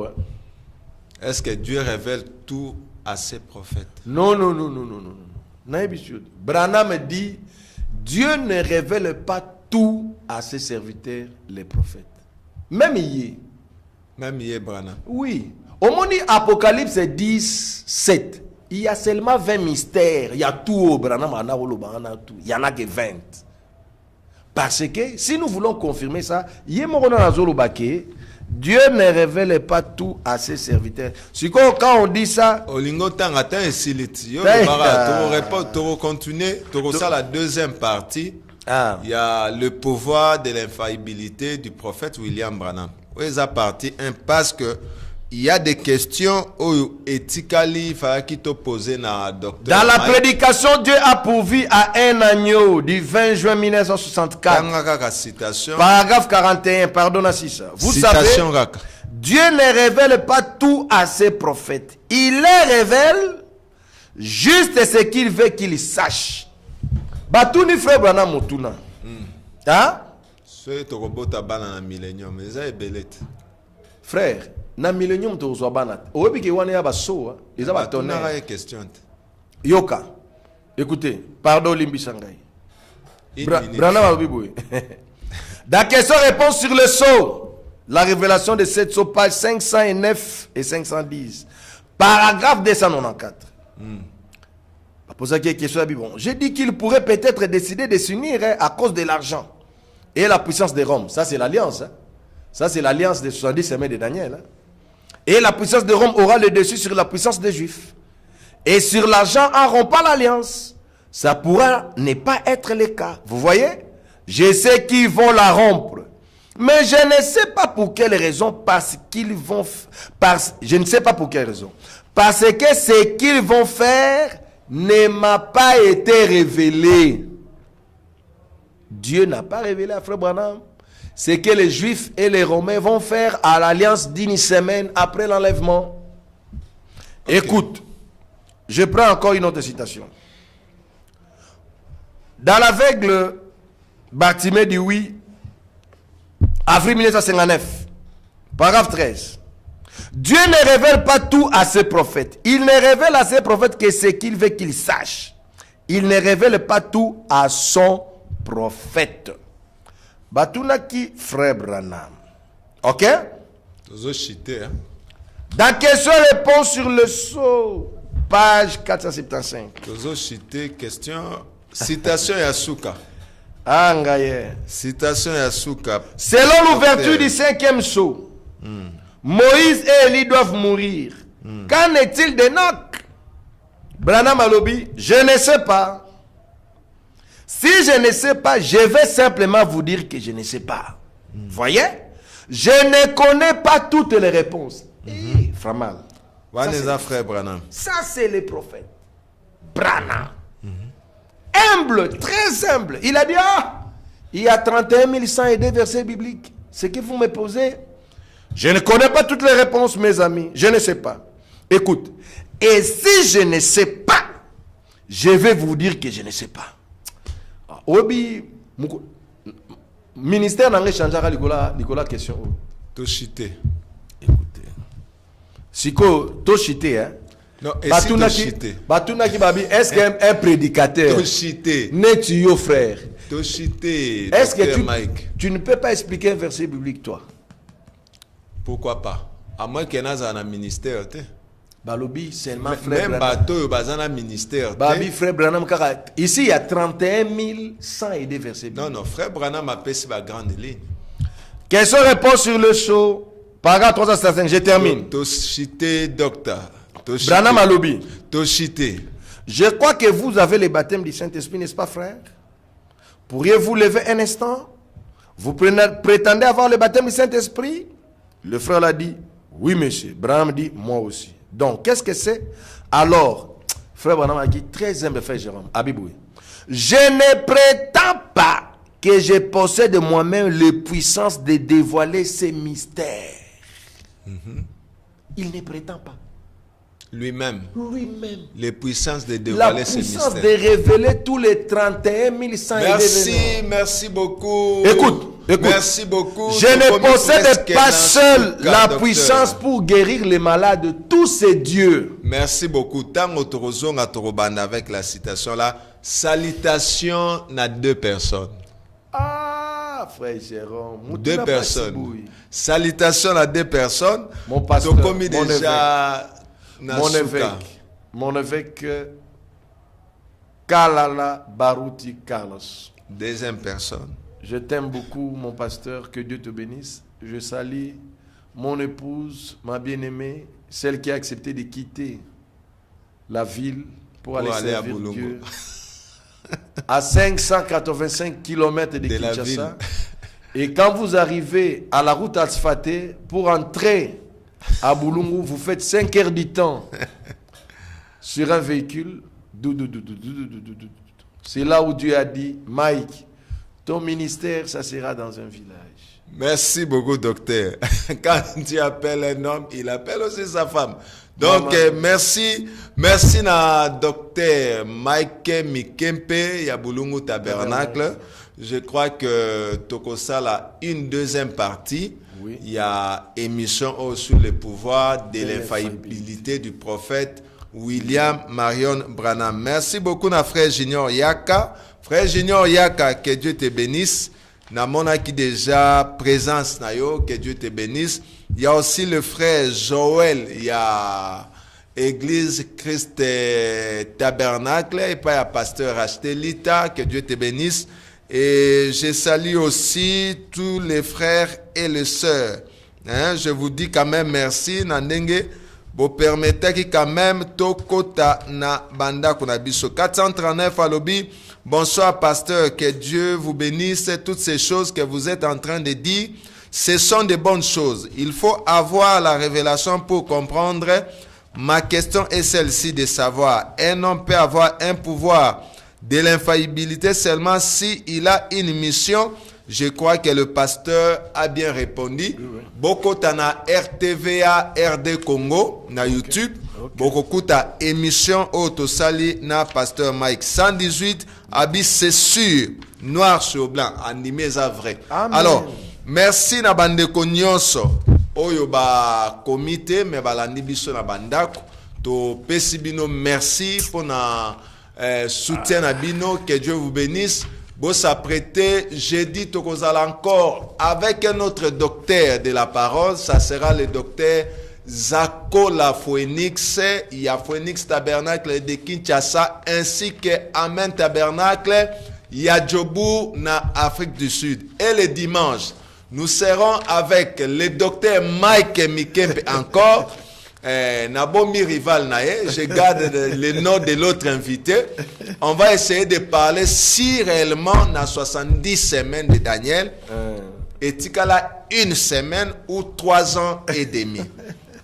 Est-ce que Dieu révèle tout à ses prophètes? Non. Branham dit, Dieu ne révèle pas tout à ses serviteurs, les prophètes. Même hier, Branham. Oui. Au moment de Apocalypse 10, 7, il y a seulement 20 mystères. Il y a tout au Branham, il y en a que 20. Parce que si nous voulons confirmer ça, Dieu ne révèle pas tout à ses serviteurs. C'est quand on dit ça, la deuxième partie. Il y a le pouvoir de l'infaillibilité du prophète William Branham. Partie 1 parce que il y a des questions éthiquement qui te poser na docteur. Dans la prédication, Dieu a pourvu à un agneau du 20 juin 1964. Paragraphe 41, pardon Assisa. Vous savez, Dieu ne révèle pas tout à ses prophètes. Il les révèle juste ce qu'il veut qu'ils sachent. Batuni frère Branham Motuna. Hein? Frère, na millennium to zo banat. Obi ke wana ya baso, eza ba tonnerre. Yoka. Écoutez, pardon Limbi Sangai. Branham Abiboué. Dans question-réponse sur le sceau, la révélation de cette sceau, page 509 et 510. Paragraphe 294. Pour ça qu'il y a question, bon, j'ai dit qu'il pourrait peut-être décider de s'unir à cause de l'argent et la puissance de Rome. Ça, c'est l'alliance. Ça, c'est l'alliance des 70 semaines de Daniel. Et la puissance de Rome aura le dessus sur la puissance des Juifs. Et sur l'argent, en rompant l'alliance, ça pourra ne pas être le cas. Vous voyez? Je sais qu'ils vont la rompre. Mais je ne sais pas pour quelle raison, je ne sais pas pour quelle raison. Parce que ce qu'ils vont faire ne m'a pas été révélé. Dieu n'a pas révélé à Frère Branham ce que les Juifs et les Romains vont faire à l'alliance d'une semaine après l'enlèvement. Okay. Écoute, je prends encore une autre citation. Dans l'aveugle, Bartimée dit oui, avril 1959, paragraphe 13. Dieu ne révèle pas tout à ses prophètes. Il ne révèle à ses prophètes que ce qu'il veut qu'ils sachent. Il ne révèle pas tout à son prophète. Batunaki Frère Branham. Ok? Dans question-réponse sur le sceau, page 475. Question. Citation Yasuka. Citation Yasuka. Selon l'ouverture du 5e sceau, Moïse et Élie doivent mourir. Qu'en est-il d'Enoch? Branham Alobi, je ne sais pas. Si je ne sais pas, je vais simplement vous dire que je ne sais pas. Voyez? Je ne connais pas toutes les réponses. Framal. Frère Branham. Ça, c'est le prophète. Branham. Humble, très humble. Il a dit, il y a 31 102 versets bibliques. Ce que vous me posez, je ne connais pas toutes les réponses, mes amis. Je ne sais pas. Écoute, et si je ne sais pas, je vais vous dire que je ne sais pas. Obi, ministère n'a changé à Nicolas question. Toshité. Écoutez. Siko, Toshité, hein? Non, et si Toshité. Batunaki Babi, est-ce qu'un prédicateur Toshité. n'est tu frère? Toshité. Est-ce que tu ne peux pas expliquer un verset biblique, toi? Pourquoi pas? À moins qu'il y ait un ministère. Balobi, seulement frère même bateau, un ministère. Babi, frère Branham, ici il y a 31 102 versets bibliques. Non, frère Branham a fait ma grande ligne. Question-réponse sur le show. Paragraphe 365, je termine. Toshité, docteur. Branham Alobi. Toshité. Je crois que vous avez le baptême du Saint-Esprit, n'est-ce pas, frère? Pourriez-vous lever un instant? Vous prétendez avoir le baptême du Saint-Esprit? Le frère l'a dit, oui, monsieur. Branham dit, moi aussi. Donc, qu'est-ce que c'est? Alors, frère Branham a dit, très humble frère Jérôme, Abiboui. Je ne prétends pas que je possède de moi-même les puissances de dévoiler ces mystères. Il ne prétend pas. Lui-même. Lui-même. Les puissances de dévoiler ces mystères. La puissance de révéler tous les 31 100 merci beaucoup. Écoute. Merci beaucoup. Je ne possède pas seul la puissance pour guérir les malades. Tous ces dieux. Merci beaucoup. Tant autorisons à Torobanda avec la citation là. Salutation à 2 personnes. Frère Jérôme. 2 personnes. Salutation à 2 personnes. Mon pasteur. Mon évêque Kalala Baruti Carlos. 2e personne. Je t'aime beaucoup, mon pasteur, que Dieu te bénisse. Je salue mon épouse, ma bien-aimée, celle qui a accepté de quitter la ville pour aller servir Dieu. À 585 km de Kinshasa. Et quand vous arrivez à la route asphaltée, pour entrer à Boulungu, vous faites 5 heures du temps sur un véhicule. C'est là où Dieu a dit, Mike, ton ministère, ça sera dans un village. Merci beaucoup, docteur. Quand tu appelles un homme, il appelle aussi sa femme. Donc, merci na docteur Mike Mikempe, Yabulungu Tabernacle. Je crois que Tokosal a une 2e partie. Oui. Il y a émission sur le pouvoir de l'infaillibilité du prophète William Marion Branham. Merci beaucoup, na frère Junior Yaka. Frère Junior Yaka, que Dieu te bénisse. Namona qui déjà présence na yo, que Dieu te bénisse. Il y a aussi le frère Joël, il y a Église Christ Tabernacle, et pas il y a pasteur Rachtelita, que Dieu te bénisse. Et je salue aussi tous les frères et les sœurs Je vous dis quand même merci. Nandenge, vous permettez que quand même tokota na banda kunabiso. 439 alobi. Bonsoir pasteur, que Dieu vous bénisse. Toutes ces choses que vous êtes en train de dire, ce sont de bonnes choses. Il faut avoir la révélation pour comprendre. Ma question est celle-ci de savoir, un homme peut avoir un pouvoir de l'infaillibilité seulement si il a une mission. Je crois que le pasteur a bien répondu. Beaucoup na RTVA RD Congo na YouTube. Beaucoup kuta émission Autosali na pasteur Mike 118 habit c'est sûr noir sur blanc animé ça vrai. Amen. Alors merci na bande nyonso oyo ba comité mais balandi biso na bandako to pesibino merci pour na soutien na bino, que Dieu vous bénisse. Vous s'apprêtez jeudi tokozala encore avec un autre docteur de la parole, ça sera le docteur Zako la Phoenix, il y a Phoenix Tabernacle de Kinshasa ainsi que Amen Tabernacle, il y a Djobu na Afrique du Sud. Et le dimanche, nous serons avec le docteur Mike Mikempe encore. Nabomi rival nae, je garde le nom de l'autre invité. On va essayer de parler si réellement na 70 semaines de Daniel et tikala une semaine ou 3 ans et demi.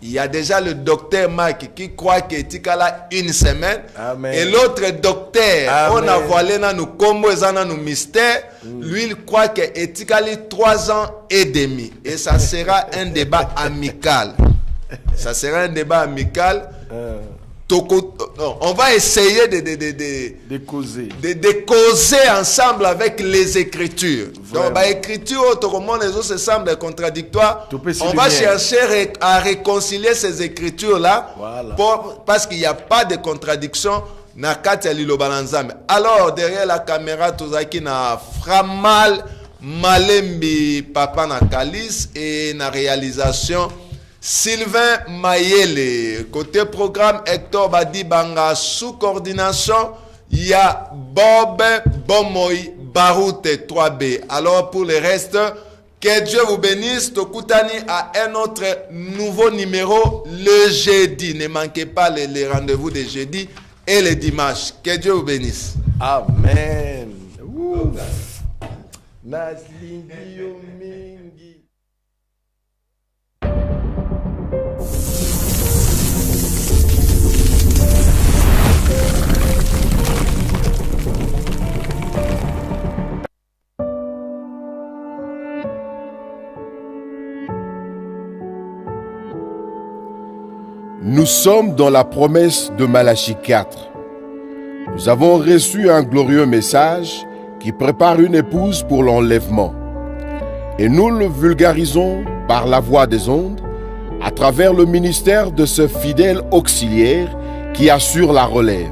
Il y a déjà le docteur Mike qui croit que tikala une semaine. Amen. Et l'autre docteur, amen, on a voilé dans nos combos et dans nos mystères. Lui, il croit que tikali 3 ans et demi. Et ça sera un débat amical. Ça sera un débat amical. On va essayer de causer ensemble avec les Écritures. Vraiment. Donc, l'écriture, tout le monde, les autres, semblent contradictoires. On va chercher à réconcilier ces Écritures-là, voilà, parce qu'il n'y a pas de contradiction. Alors, derrière la caméra, tout ça qui n'a Framal Malembi Papa Nakalis et la réalisation Sylvain Mayele. Côté programme, Hector Badibanga sous coordination, il y a Bob Bomoy Baroute 3B. Alors pour le reste, que Dieu vous bénisse. Tokutani à un autre nouveau numéro le jeudi. Ne manquez pas les rendez-vous de jeudi et le dimanche. Que Dieu vous bénisse. Amen. Nous sommes dans la promesse de Malachie 4. Nous avons reçu un glorieux message qui prépare une épouse pour l'enlèvement. Et nous le vulgarisons par la voix des ondes, à travers le ministère de ce fidèle auxiliaire qui assure la relève.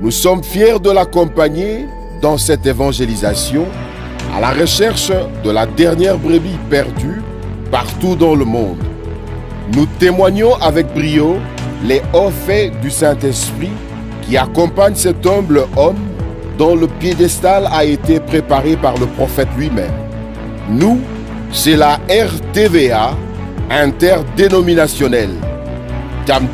Nous sommes fiers de l'accompagner dans cette évangélisation à la recherche de la dernière brebis perdue partout dans le monde. Nous témoignons avec brio les hauts faits du Saint-Esprit qui accompagnent cet humble homme dont le piédestal a été préparé par le prophète lui-même. Nous, c'est la RTVA interdénominationnelle. Tam Tam